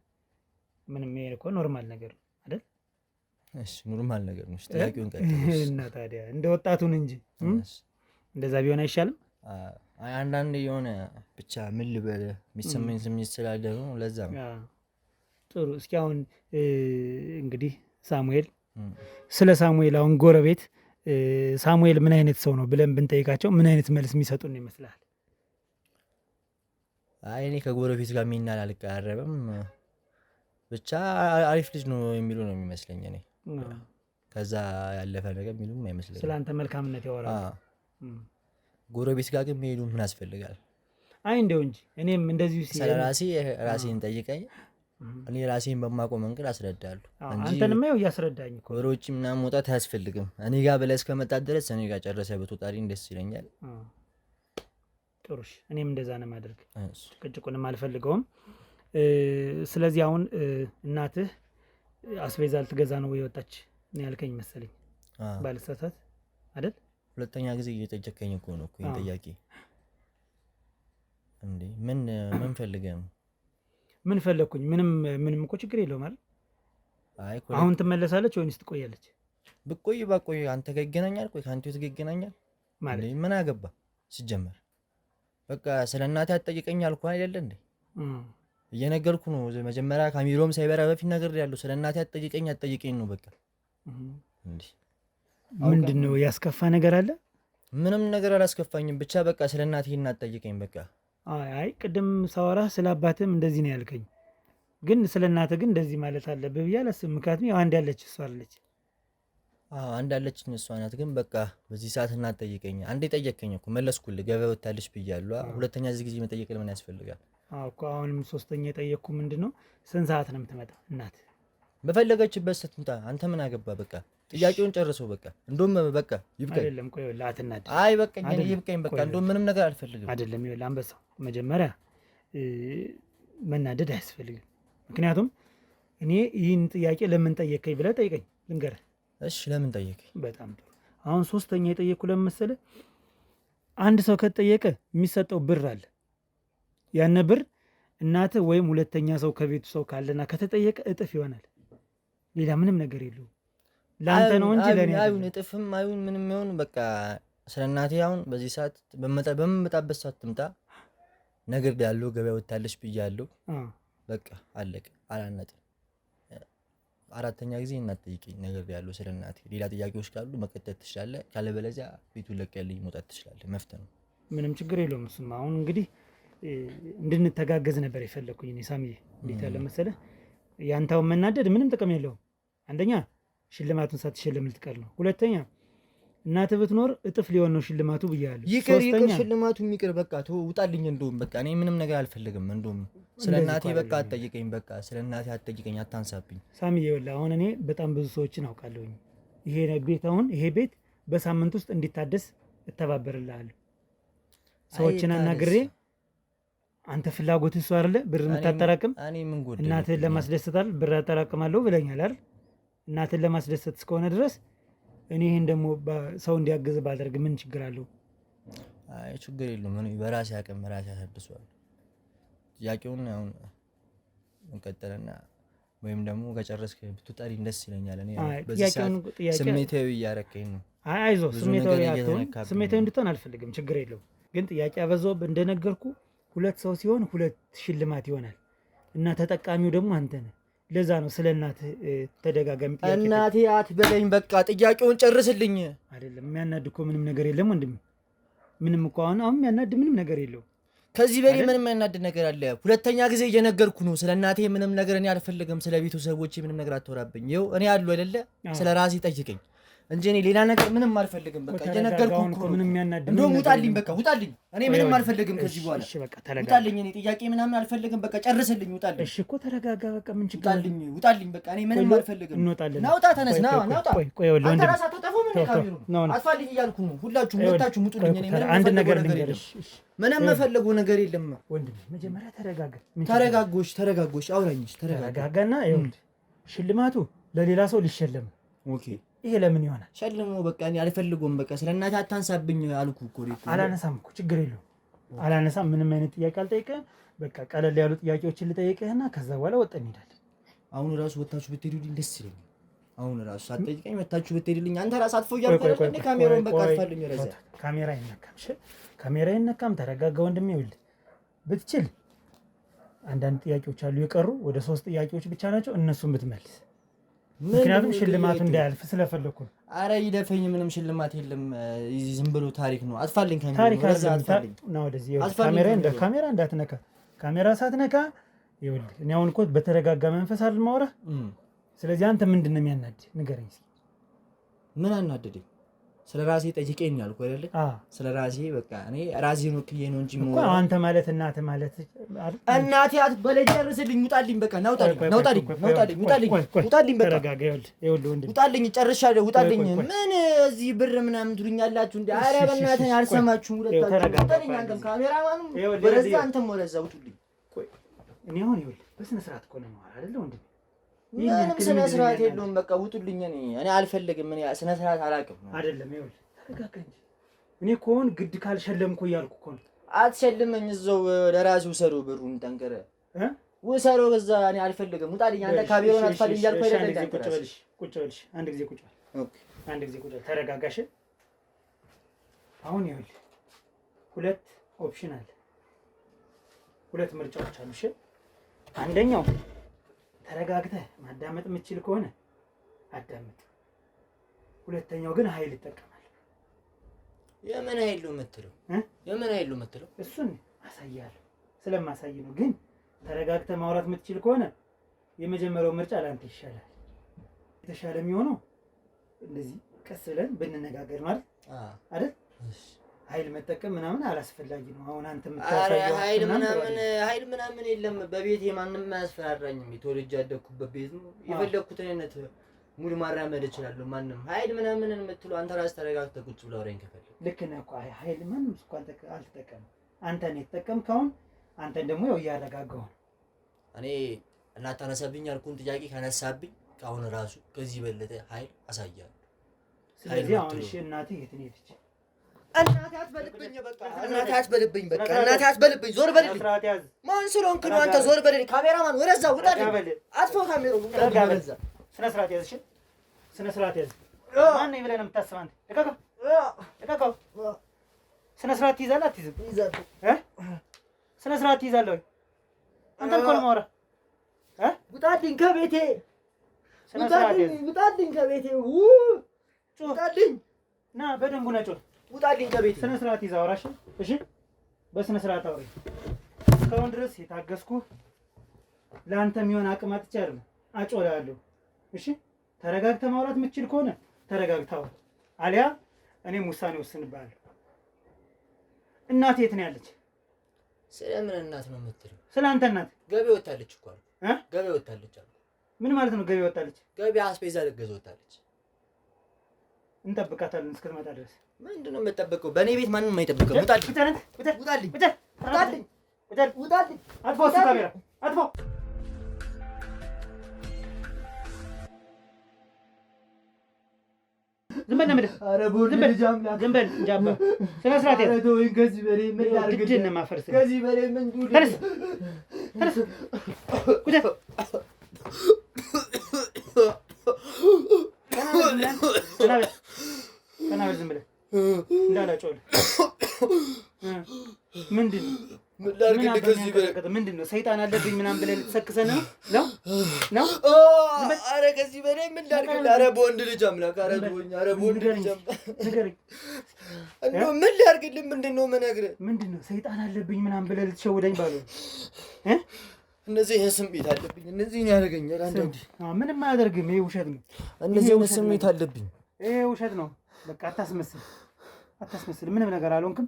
ምንም ይሄ እኮ ኖርማል ነገር ነው አይደል? እሺ ኖርማል ነገር ነው። ጥያቄውን ቀጥል እና ታዲያ እንደ ወጣቱን እንጂ እንደዛ ቢሆን አይሻልም? አንዳንድ የሆነ ብቻ ምን ልበል የሚሰማኝ ስሜት ስላለ ነው። ለዛ ነው። ጥሩ። እስኪ አሁን እንግዲህ ሳሙኤል፣ ስለ ሳሙኤል አሁን ጎረቤት ሳሙኤል ምን አይነት ሰው ነው ብለን ብንጠይቃቸው ምን አይነት መልስ የሚሰጡን ይመስላል? አይ እኔ ከጎረቤት ጋር ሚናል አልቀራረብም፣ ብቻ አሪፍ ልጅ ነው የሚሉ ነው የሚመስለኝ። እኔ ከዛ ያለፈ ነገር የሚሉም አይመስለኝም። ስለ አንተ መልካምነት ያወራል። ጎረቤት ጋር ግን መሄዱ ምን ያስፈልጋል? አይ እንደው እንጂ እኔም እንደዚሁ ስለ ራሴን ጠይቀኝ፣ እኔ ራሴን በማውቀው መንገድ አስረዳለሁ። አንተንማ ያው እያስረዳኝ እኮ ወደ ውጭ ምናምን መውጣት አያስፈልግም። እኔ ጋር ብለህ እስከመጣት ድረስ እኔ ጋር ጨርሰህ ብትወጣልኝ ደስ ይለኛል። ጥሩሽ፣ እኔም እንደዛ ነው የማደርግ። ጭቅጭቁንም አልፈልገውም። ስለዚህ አሁን እናትህ አስቤዛ ልትገዛ ነው የወጣች ነው ያልከኝ መሰለኝ፣ ባልሳሳት አይደል? ሁለተኛ ጊዜ እየጠየቀኝ እኮ ነው ይሄን ጥያቄ። እንዴ ምን ፈልገህ ነው? ምን ፈለኩኝ? ምንም እኮ ችግር የለውም አይደል? አሁን ትመለሳለች ወይንስ ትቆያለች? ብቆይ ባቆይ አንተ ጋር ይገናኛል። ቆይ ከአንተ ጋር ይገናኛል ማለት ምን አገባ ሲጀመር። በቃ ስለ እናቴ አትጠይቀኝ አልኩ አይደል እንዴ? እየነገርኩ ነው። መጀመሪያ ካሜራውም ሳይበራ በፊት ነገር ያለው ስለ እናቴ አትጠይቀኝ ነው በቃ። እንዴ ምንድነው ያስከፋ ነገር አለ? ምንም ነገር አላስከፋኝም። ብቻ በቃ ስለ እናቴ አትጠይቀኝ በቃ። አይ ቅድም ሳወራ ስለ አባትም እንደዚህ ነው ያልከኝ፣ ግን ስለ እናትህ ግን እንደዚህ ማለት አለብህ ብዬ አላስብም። ምክንያቱም ያው አንድ ያለች እሷ አለች። አንድ ያለች እሷ ናት። ግን በቃ በዚህ ሰዓት አትጠይቀኝ። አንዴ ጠየቀኝ እኮ መለስኩልህ። ገበያ ወጣለች ብያለሁ። ሁለተኛ እዚህ ጊዜ መጠየቅ ለምን ያስፈልጋል? እኮ አሁንም ሶስተኛ የጠየቅኩ ምንድነው ስንት ሰዓት ነው የምትመጣው እናት? በፈለገችበት ስትምጣ አንተ ምን አገባ? በቃ ጥያቄውን ጨርሰው በቃ። እንደውም በቃ ይብቃኝ። አይደለም ቆይ ላትናደድ። አይ በቃ እኔ ይብቃኝ በቃ። እንደውም ምንም ነገር አልፈልግም። አይደለም ይኸውልህ አንበሳው፣ መጀመሪያ መናደድ አያስፈልግም። ምክንያቱም እኔ ይህን ጥያቄ ለምን ጠየቀኝ ብለህ ጠይቀኝ ልንገርህ። እሺ ለምን ጠየቀኝ? በጣም ጥሩ። አሁን ሶስተኛ የጠየቅኩ ለምን መሰለህ? አንድ ሰው ከተጠየቀ የሚሰጠው ብር አለ። ያን ብር እናትህ ወይም ሁለተኛ ሰው ከቤቱ ሰው ካለና ከተጠየቀ እጥፍ ይሆናል። ሌላ ምንም ነገር የለውም። ለአንተ ነው እንጂ ለኔ አይሁን። እጥፍም አይሁን ምንም ይሁን በቃ ስለ እናቴ አሁን በዚህ ሰዓት በመመጣበት ሰዓት ትምጣ። ነገር ያለው ገበያ ወጣለች ብያለሁ። በቃ አለቀ። አላነጥም። አራተኛ ጊዜ እናትጠይቀኝ ነገር ያለው ስለ እናቴ። ሌላ ጥያቄዎች ካሉ መቀጠል ትችላለህ፣ ካለበለዚያ ቤቱን ለቀልኝ መውጣት ትችላለህ። መፍትሄ ነው። ምንም ችግር የለውም። እሱማ አሁን እንግዲህ እንድንተጋገዝ ነበር የፈለኩኝ እኔ ሳሚዬ። እንዴት ያለ መሰለህ? ያንተው መናደድ ምንም ጥቅም የለውም። አንደኛ ሽልማቱን ሳትሸለም ልትቀር ነው። ሁለተኛ እናትህ ብትኖር እጥፍ ሊሆን ነው ሽልማቱ ብያለሁ። ይቅር ሽልማቱ የሚቅር በቃ ውጣልኝ። እንደውም በቃ እኔ ምንም ነገር አልፈልግም። እንደውም ስለ እናቴ በቃ አትጠይቀኝ። በቃ ስለ እናቴ አትጠይቀኝ፣ አታንሳብኝ። ሳሚዬ ይኸውልህ አሁን እኔ በጣም ብዙ ሰዎችን አውቃለሁኝ። ይሄ ቤት በሳምንት ውስጥ እንዲታደስ እተባበርልሃለሁ። ሰዎችን አናግሬ አንተ ፍላጎት እሱ አይደለ ብር የምታጠራቅም እናትህን ለማስደሰታል ብር አጠራቅማለሁ ብለኛል አይደል? እናትህን ለማስደሰት እስከሆነ ድረስ እኔ ይሄን ደግሞ ሰው እንዲያግዝ ባደርግ ምን ችግር አለው? አይ ችግር የለውም። እኔ በራሴ አቅም በራሴ አሳድሰዋለሁ። ጥያቄውን አሁን እንቀጥልና ወይም ደግሞ ከጨረስክ ብትጠሪኝ ደስ ይለኛል። እኔ በዚህ ሰዓት ስሜታዊ እያረከኝ ነው። አይዞህ ስሜታዊ እንድትሆን አልፈልግም። ችግር የለውም። ግን ጥያቄ አበዛሁብህ። እንደነገርኩ ሁለት ሰው ሲሆን ሁለት ሽልማት ይሆናል እና ተጠቃሚው ደግሞ አንተ ነህ። ለዛ ነው ስለ እናትህ ተደጋጋሚ ጥያቄ። እናቴ አትበለኝ በቃ ጥያቄውን ጨርስልኝ። አይደለም የሚያናድ እኮ ምንም ነገር የለም ወንድም። ምንም እኮ አሁን የሚያናድ ምንም ነገር የለውም። ከዚህ በላይ ምንም የሚያናድ ነገር አለ? ሁለተኛ ጊዜ እየነገርኩ ነው። ስለ እናቴ ምንም ነገር እኔ አልፈልግም። ስለ ቤተሰቦቼ ምንም ነገር አትወራብኝ። ይኸው እኔ አሉ አይደለ? ስለ ራሴ ጠይቀኝ እንጂ እኔ ሌላ ነገር ምንም አልፈልግም። በቃ እየነገርኩህ እኮ ነው። እንደውም ውጣልኝ በቃ ውጣልኝ። እኔ ምንም አልፈልግም ከዚህ በኋላ። እሺ በቃ ተረጋጋ። ውጣልኝ። እኔ ጥያቄ ምናምን አልፈልግም። በቃ ጨርስልኝ። ውጣልኝ። እሺ እኮ ተረጋጋ። በቃ ምን ችግር አለ? ውጣልኝ በቃ እኔ ምንም አልፈልግም። እንወጣለን። ናውጣ ተነስ። ናውጣ። አንተ ራስህ አትጠፋም እንዴ? ካሜራው አጥፋልኝ እያልኩ ነው። ሁላችሁም ወጣችሁ ውጡልኝ። እኔ ምንም አንድ ነገር ልንገርሽ። ምንም የምፈልገው ነገር የለም። ወንድም መጀመሪያ ተረጋጋ። ተረጋጎሽ አውራኝሽ ተረጋጋና ይኸውልህ ሽልማቱ ለሌላ ሰው ሊሸለም። ኦኬ ይሄ ለምን ይሆናል? ሸልሞ በቃ እኔ አልፈልገውም። በቃ ስለ እናቴ አታንሳብኝ አልኩ እኮ። አላነሳም እኮ ችግር የለውም። አላነሳም። ምንም አይነት ጥያቄ አልጠይቅህም። በቃ ቀለል ያሉ ጥያቄዎችን ልጠይቅህና ከዛ በኋላ ወጣን እንሄዳለን። አሁን ራሱ ወጣችሁ ብትሄዱልኝ ደስ ይለኛል። አሁን ራሱ ሳትጠይቀኝ ወጣችሁ ብትሄዱልኝ። አንተ ራስህ አጥፎ እያልኩ አይደል እንዴ? ካሜራውን በቃ አጥፋልኝ። ረዛ ካሜራ አይነካም። እሺ ካሜራ አይነካም። ተረጋጋ ወንድሜ። ይኸውልህ ብትችል አንዳንድ ጥያቄዎች አሉ የቀሩ ወደ 3 ጥያቄዎች ብቻ ናቸው። እነሱን ብትመልስ ምክንያቱም ሽልማቱ እንዳያልፍ ስለፈለኩ ነው። አረ ይደፈኝ። ምንም ሽልማት የለም። ዝም ብሎ ታሪክ ነው። አጥፋልኝ። ታሪክ አጥፋልኝ ነው። ወደዚህ ካሜራ እንዳትነካ። ካሜራ ሳትነካ ይኸውልህ እኔ አሁን እኮ በተረጋጋ መንፈስ አይደል የማወራህ። ስለዚህ አንተ ምንድን ነው የሚያናድድ ንገረኝ እስኪ። ምን አናደደኝ? ስለ ራሴ ጠይቀኝ ያልኩህ አይደል? ስለ ራሴ በቃ እኔ ራሴን ወክዬ ነው እንጂ እኮ አንተ ማለት እናትህ ማለት እናቴ አትበለኝ። ጨርስልኝ። ውጣልኝ በቃ ውጣልኝ በቃ ተረጋጋ። ይኸውልህ ወንድም ውጣልኝ። ጨርሻለሁ። ውጣልኝ። ምን እዚህ ብር ምናምን ትሉኛላችሁ እንዴ? ኧረ በእናትህ አልሰማችሁም። ሁለታችሁ ውጣልኝ። አንተም ካሜራማኑ ወደዛ አንተም ወደዛ ውጡልኝ። እኔ አሁን ይኸውልህ በስነ ስርዓት እኮ ነው የማወራህ አይደል ወንድም? ምንም ስነ ስርዓት የለውም። በቃ ውጡልኝ። እኔ አልፈልግም። እኔ ስነ ስርዓት አላውቅም። አይደለም ይኸውልህ ተረጋጋ እንጂ እኔ እኮን ግድ ካልሸለምኩ እያልኩ እኮ ነው። አትሸልመኝ። እዛው ለራሴ ውሰደው ብሩን። ጠንከረ ውሰረው በዛ እኔ አልፈልግም ውጣልኝ አንተ ካሜራውን አጥፋልኝ እያልኩ አይደለም ቁጭ በልሽ አንድ ጊዜ ቁጭ በል ኦኬ አንድ ጊዜ ቁጭ በል ተረጋጋሽ አሁን ይኸውልህ ሁለት ኦፕሽን አለ ሁለት ምርጫዎች አሉ እሺ አንደኛው ተረጋግተህ ማዳመጥ የምትችል ከሆነ አዳምጥ ሁለተኛው ግን ኃይል ይጠቀማል የምን ኃይል ነው የምትለው የምን ኃይል ነው የምትለው እሱን አሳያለሁ ስለማሳይ ነው ግን ተረጋግተህ ማውራት የምትችል ከሆነ የመጀመሪያው ምርጫ ላንተ ይሻላል የተሻለ የሚሆነው እንደዚህ ቀስ ብለን ብንነጋገር ማለት አይደል ኃይል መጠቀም ምናምን አላስፈላጊ ነው አሁን አንተ የምታሳየው ኃይል ምናምን የለም በቤቴ ማንንም አያስፈራራኝም የተወልጄ ያደኩበት ቤት ነው የፈለኩትን አይነት ሙሉ ማራመድ እችላለሁ ማንንም ኃይል ምናምን የምትለው አንተ ራስህ ተረጋግተህ ቁጭ ብለህ አውራኝ ከፈለክ ልክ ነህ እኮ ኃይል ማንም እኮ አልተጠቀምም አንተ ነው የተጠቀምከው አንተን ደግሞ ያው እያረጋጋው ነው እኔ እናት አነሳብኝ ያልኩን ጥያቄ ካነሳብኝ ካሁን ራሱ ከዚህ በለጠ ኃይል አሳያለሁ ስለዚህ አሁን እሺ እናቴ የት ነው የሄደች እናቴ አትበልብኝ በቃ እናቴ አትበልብኝ በቃ እናቴ አትበልብኝ ዞር በልልኝ ማን ስለሆንክ ነው አንተ ዞር በልልኝ ካሜራማን ወደዛ ውጣልኝ አጥፎ ካሜራው ወደዛ ስነ ስርዓት ያዝ እሺ ስነ ስርዓት ያዝ ማን ነው ብለህ ነው የምታስበው አንተ ለካካ ስነ ስርዓት ትይዛለህ አትይዝም ስነ ስርዓት ትይዛለህ ወይ አንተ እኮ ነው የማወራህ ውጣልኝ ከቤቴ ስነ ስርዓት ያዝ ውጣልኝ ከቤቴ ውጣልኝ ና በደንብ ነው ጮህ ውጣልኝ ከቤቴ ስነ ስርዓት ይዘህ አውራሽ እሺ በስነ ስርዓት አውሪ እስካሁን ድረስ የታገስኩህ ለአንተ የሚሆን አቅም አጥቼ አይደለም አጮላለሁ እሺ ተረጋግተህ ማውራት የምትችል ከሆነ ተረጋግተህ አውራ አሊያ እኔም ውሳኔ ወስንብሃለሁ እናቴ የት ነው ያለች ስለምን እናት ነው የምትለው ስለ አንተ እናት ገበያ ወጣለች እኮ ገበያ ወጣለች አልኩ ምን ማለት ነው ገበያ ወጣለች ገበያ አስቤዛ ልትገዛ ወጣለች እንጠብቃታለን እስክትመጣ ድረስ ምንድነው የምጠብቀው በእኔ ቤት ማንንም አይጠብቅም ውጣልኝ ውጣልኝ ውጣልኝ አጥፎ እሱ ካሜራ አጥፎ ዝም በል ነምደ ኧረ ቦል ልጅ አምላክ ዝም በል እንጂ አባ ስነ ስርዓት ያዝ ወይ ከዚህ በላይ ምን ላድርግ ግድን ነው ማፈርስ ከዚህ በላይ ምን ዱል ተነስ ቁጭ ተናበል ዝም ብለህ እንዳላጮህ ምንድን ምን ላድርግ ከዚህ በላይ ምንድን ነው ሰይጣን አለብኝ ምናምን ብለህ ልትሰክሰን ነው ኧረ ከዚህ በላይ ምን ላድርግ ኧረ በወንድ ልጅ አምላክ ኧረ ተወኝ ኧረ በወንድ ልጅ አምላክ ንገረኝ እንደው ምን ላድርግልህ ምንድን ነው የምነግርህ ምንድን ነው ሰይጣን አለብኝ ምናምን ብለህ ልትሸውደኝ ባለው እነዚህ ስሜት አለብኝ እነዚህ ነው ያደርገኛል አንዳንዴ ምንም አያደርግም ይሄ ውሸት ነው እነዚህ ስሜት አለብኝ ይሄ ውሸት ነው በቃ አታስመስል ምንም ነገር አልሆንክም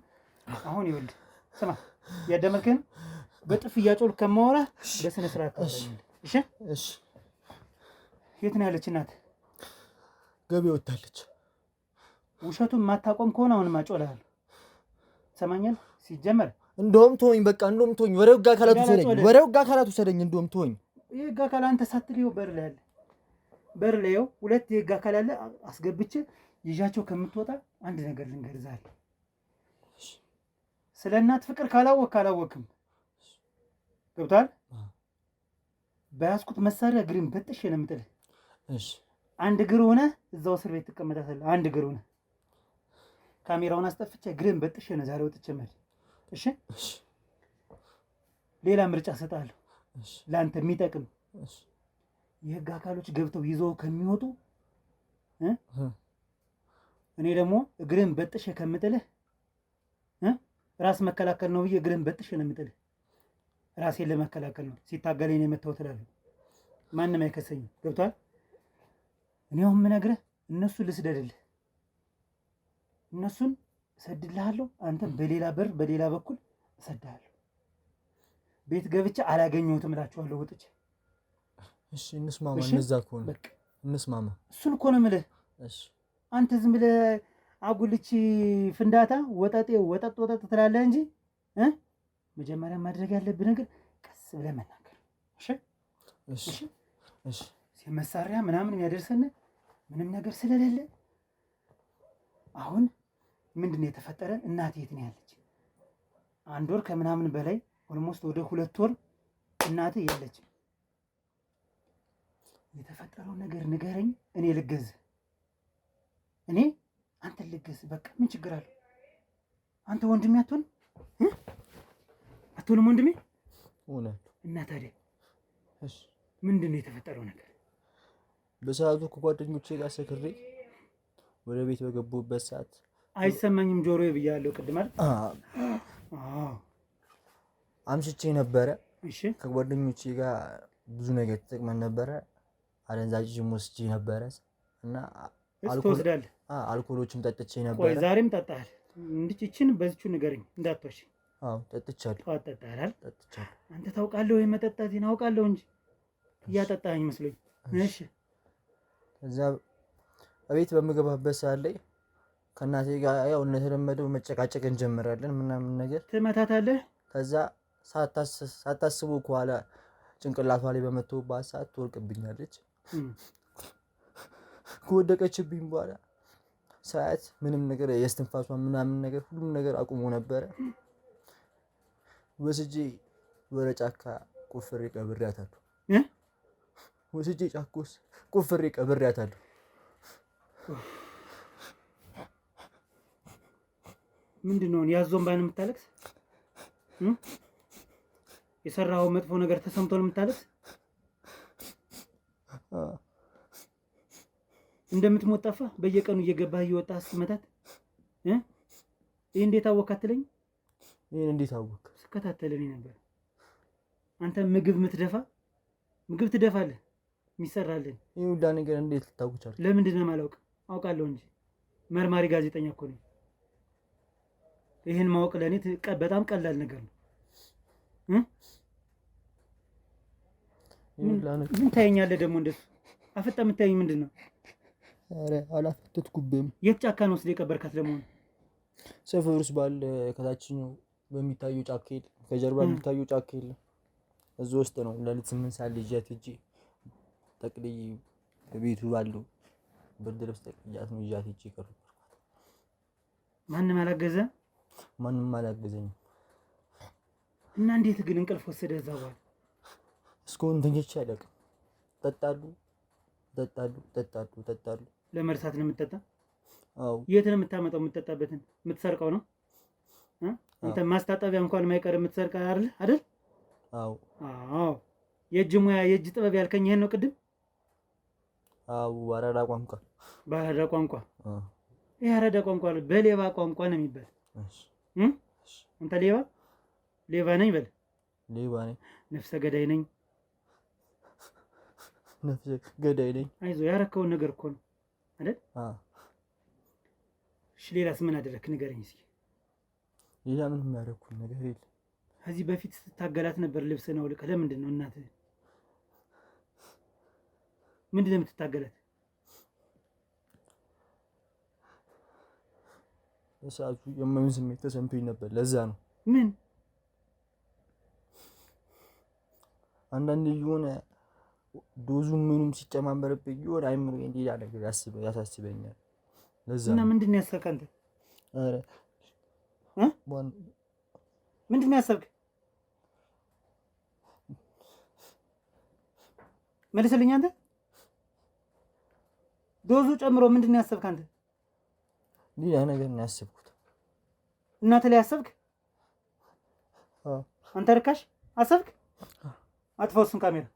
አሁን ይኸውልህ ስማ ያደመልከን በጥፍ እያጮልክ ከማወራህ በስነ ስርዓት ታወራለህ እሺ እሺ የት ነው ያለች እናት ገበያ ወጣለች ውሸቱን ማታቆም ከሆነ አሁንም አጮልሃለሁ ሰማኛል ሲጀመር እንደውም ተወኝ በቃ እንደውም ተወኝ ወሬው ጋር ካላቱ ሰደኝ እንደውም ተወኝ ይሄ ጋር ካላ አንተ ሳትልየው በር ላይ ያው ሁለት የጋ ካላ አለ አስገብቼ ይዣቸው ከምትወጣ አንድ ነገር ልንገርህ ዛሬ ስለ እናት ፍቅር ካላወቅም ገብቷል በያዝኩት መሳሪያ ግሪን በጥሽ ነው የምጥልህ እሺ አንድ እግር ሆነ እዛው እስር ቤት ትቀመጣለህ አንድ እግር ሆነ ካሜራውን አስጠፍቼ ግሪን በጥሽ ነው ዛሬ ወጥቼ ማለት እሺ ሌላ ምርጫ ሰጣለሁ እሺ ላንተ የሚጠቅም እሺ የህግ አካሎች ገብተው ይዘው ከሚወጡ እኔ ደግሞ እግርን በጥሽ ከምጥልህ ራስ መከላከል ነው ብዬ እግርን በጥሽ ነው የምጥልህ ራሴን ለመከላከል ነው ሲታገለኝ ነው የመታው ትላለህ ማንንም አይከሰኝም ገብቷል እኔ አሁን የምነግርህ እነሱ ልስደድልህ እነሱን እሰድልሃለሁ አንተም በሌላ በር በሌላ በኩል እሰድሃለሁ ቤት ገብቼ አላገኘሁትም እላችኋለሁ ወጥቼ እሺ እንስማማ እነዛ ከሆነ በቃ እንስማማ እሱን እኮ ነው የምልህ እሺ አንተ ዝም ብለህ አጉልቺ ፍንዳታ ወጠጥ ትላለህ እንጂ መጀመሪያ ማድረግ ያለብህ ነገር ቀስ ብለህ መናገር እሺ እሺ እሺ መሳሪያ ምናምን የሚያደርሰን ምንም ነገር ስለሌለ አሁን ምንድነው የተፈጠረ እናቴ የት ነው ያለች አንድ ወር ከምናምን በላይ ኦልሞስት ወደ 2 ወር እናትህ የለችም። የተፈጠረው ነገር ንገረኝ፣ እኔ ልገዝ። እኔ አንተን ልገዝ። በቃ ምን ችግር አለው? አንተ ወንድሜ አትሆንም? አትሆንም ወንድሜ? እውነት። እና ታዲያ እሺ ምንድን ነው የተፈጠረው ነገር? በሰዓቱ ከጓደኞቼ ጋር ሰክሬ ወደ ቤት በገቡበት ሰዓት አይሰማኝም ጆሮዬ ብያለሁ ቅድም አይደል? አምሽቼ ነበረ። እሺ ከጓደኞቼ ጋር ብዙ ነገር ተጠቅመን ነበረ። አደንዛዥ ወስጄ ነበረ እና አልኮሎችም ጠጥቼ ነበረ። ቆይ ዛሬም ጠጣሃል? እንድችችን በዚቹ ንገረኝ እንዳትዋሽ። አዎ ጠጥቻለሁ። ጠዋት ጠጣሃል? ጠጥቻለሁ። አንተ ታውቃለህ ወይ መጠጣቴን? አውቃለሁ እንጂ እያጠጣኸኝ መስሎኝ። እሺ ከዛ እቤት በምገባበት ሰዓት ላይ ከእናቴ ጋር ያው እንደተለመደው መጨቃጨቅ እንጀምራለን ምናምን ነገር። ትመታታለህ? ከዛ ሳታስበው ከኋላ ጭንቅላቷ ላይ በመተውባት ሰዓት ትወርቅብኛለች። ከወደቀችብኝ በኋላ ሰዓት ምንም ነገር የስትንፋሷ ምናምን ነገር ሁሉም ነገር አቁሞ ነበረ። ወስጄ ወደ ጫካ ቆፍሬ ቀብሬያታለሁ። ወስጄ ጫካስ ቆፍሬ ቀብሬያታለሁ። ምንድን ነው ያዞን ባይን የምታለቅስ? የሰራው መጥፎ ነገር ተሰምቶ ነው የምታለቅስ? እንደምትሞት ጠፋ? በየቀኑ እየገባህ እየወጣህ ስትመታት ይህ እንዴት አወክ አትለኝ? ይህን እንዴት አወክ? ስከታተልህ ነበር። አንተ ምግብ የምትደፋ ምግብ ትደፋለህ የሚሰራልን። ይህ ሁላ ነገር እንዴት ልታውቅ ቻልክ? ለምንድን ነው የማላውቅ? አውቃለሁ እንጂ መርማሪ ጋዜጠኛ እኮ ነኝ። ይህን ማወቅ ለእኔ በጣም ቀላል ነገር ነው። ምን ታየኛለህ ደግሞ? እንደሱ አፍጣ የምታየኝ ምንድን ነው? ኧረ አላፈተትኩብህም። የት ጫካ ነው ወስደህ የቀበርካት ደግሞ? ሰፈር ውስጥ ባለ ከታችኛው በሚታየው ጫካ የለም፣ ከጀርባ የሚታየው ጫካ የለም። እዛ ውስጥ ነው ለሊት 8 ሰዓት ልጅት ሂጅ ጠቅልዬ ቤቱ ባለው ብርድ ልብስ ጠቅልያት ነው ይዣት ሂጅ የቀበርኳት። ማንም አላገዘ? ማንም አላገዘኝም። እና እንዴት ግን እንቅልፍ ወሰደህ እዛ በኋላ? እስካሁን ተኝቼ አላውቅም። ጠጣሉ። ለመርሳት ነው የምትጠጣ? አዎ። የት ነው የምታመጣው? የምትጠጣበትን የምትሰርቀው ነው? አንተ ማስታጠቢያ እንኳን የማይቀር የምትሰርቅ አይደል? አዎ። አዎ። የእጅ ሙያ የእጅ ጥበብ ያልከኝ ይሄን ነው ቅድም? አዎ። በአራዳ ቋንቋ ይሄ አራዳ ቋንቋ በሌባ ቋንቋ ነው የሚባል። አንተ ሌባ ነኝ በል። ሌባ ነኝ። ነፍሰ ገዳይ ነኝ። አይዞህ ያረከውን ነገር እኮ ነው አይደል? እሺ ሌላስ ምን አደረክ ንገረኝ እስኪ። ሌላ ምንም ያደረኩት ነገር የለም። ከዚህ በፊት ስትታገላት ነበር ልብስህን አውልቀህ። ለምንድን ነው እናትህ ምንድን ነው የምትታገላት? በሰዓቱ የማይሆን ስሜት ተሰምቶኝ ነበር። ለዛ ነው። ምን አንዳንድ የሆነ ዶዙም ምኑም ሲጨማመርብኝ የሆነ አይምሮ ሌላ ነገር ያሳስበኛል። ለዛ እና ምንድን ነው ያሰብክ አንተ? ኧረ ምንድን ነው ያሰብክ? መልስልኝ አንተ። ዶዙ ጨምሮ ምንድን ነው ያሰብክ አንተ? ሌላ ነገር ነው ያሰብኩት። እናትህ ላይ ያሰብክ? አንተ ርካሽ አሰብክ? አጥፋው እሱን ካሜራ።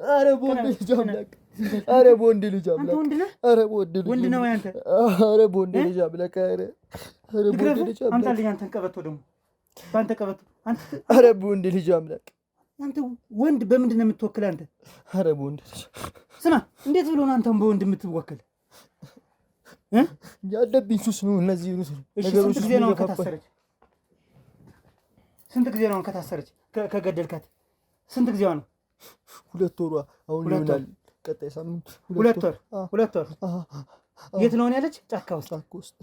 ኧረ በወንድ ልጅ አምላክ! ወንድ ነው አንተ? ኧረ በወንድ ልጅ አምላክ! አምጣልኝ አንተን ቀበቶ ደግሞ በአንተ ቀበቶ አንተ። ኧረ በወንድ ልጅ አምላክ! አንተ ወንድ በምንድን ነው የምትወክል አንተ? ኧረ በወንድ ልጅ ስማ፣ እንዴት ብሎ ነው አንተም በወንድ የምትወክል? ያለብኝ ሱስ ነው እነዚህ ነገሮች። ስንት ጊዜ ነው ከታሰረች? ስንት ጊዜ ነው ከታሰረች? ከገደልካት ስንት ጊዜዋ ነው? 2 ወሯ አሁን ይሆናል። ቀጣይ ሳምንት 2 ወር። 2 ወር የት ነው ያለች? ጫካ ውስጥ።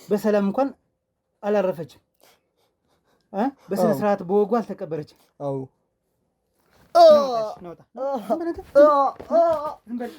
በሰላም እንኳን አላረፈችም። በስነ ስርዓት በወጉ አልተቀበረችም። አዎ። ዝም በል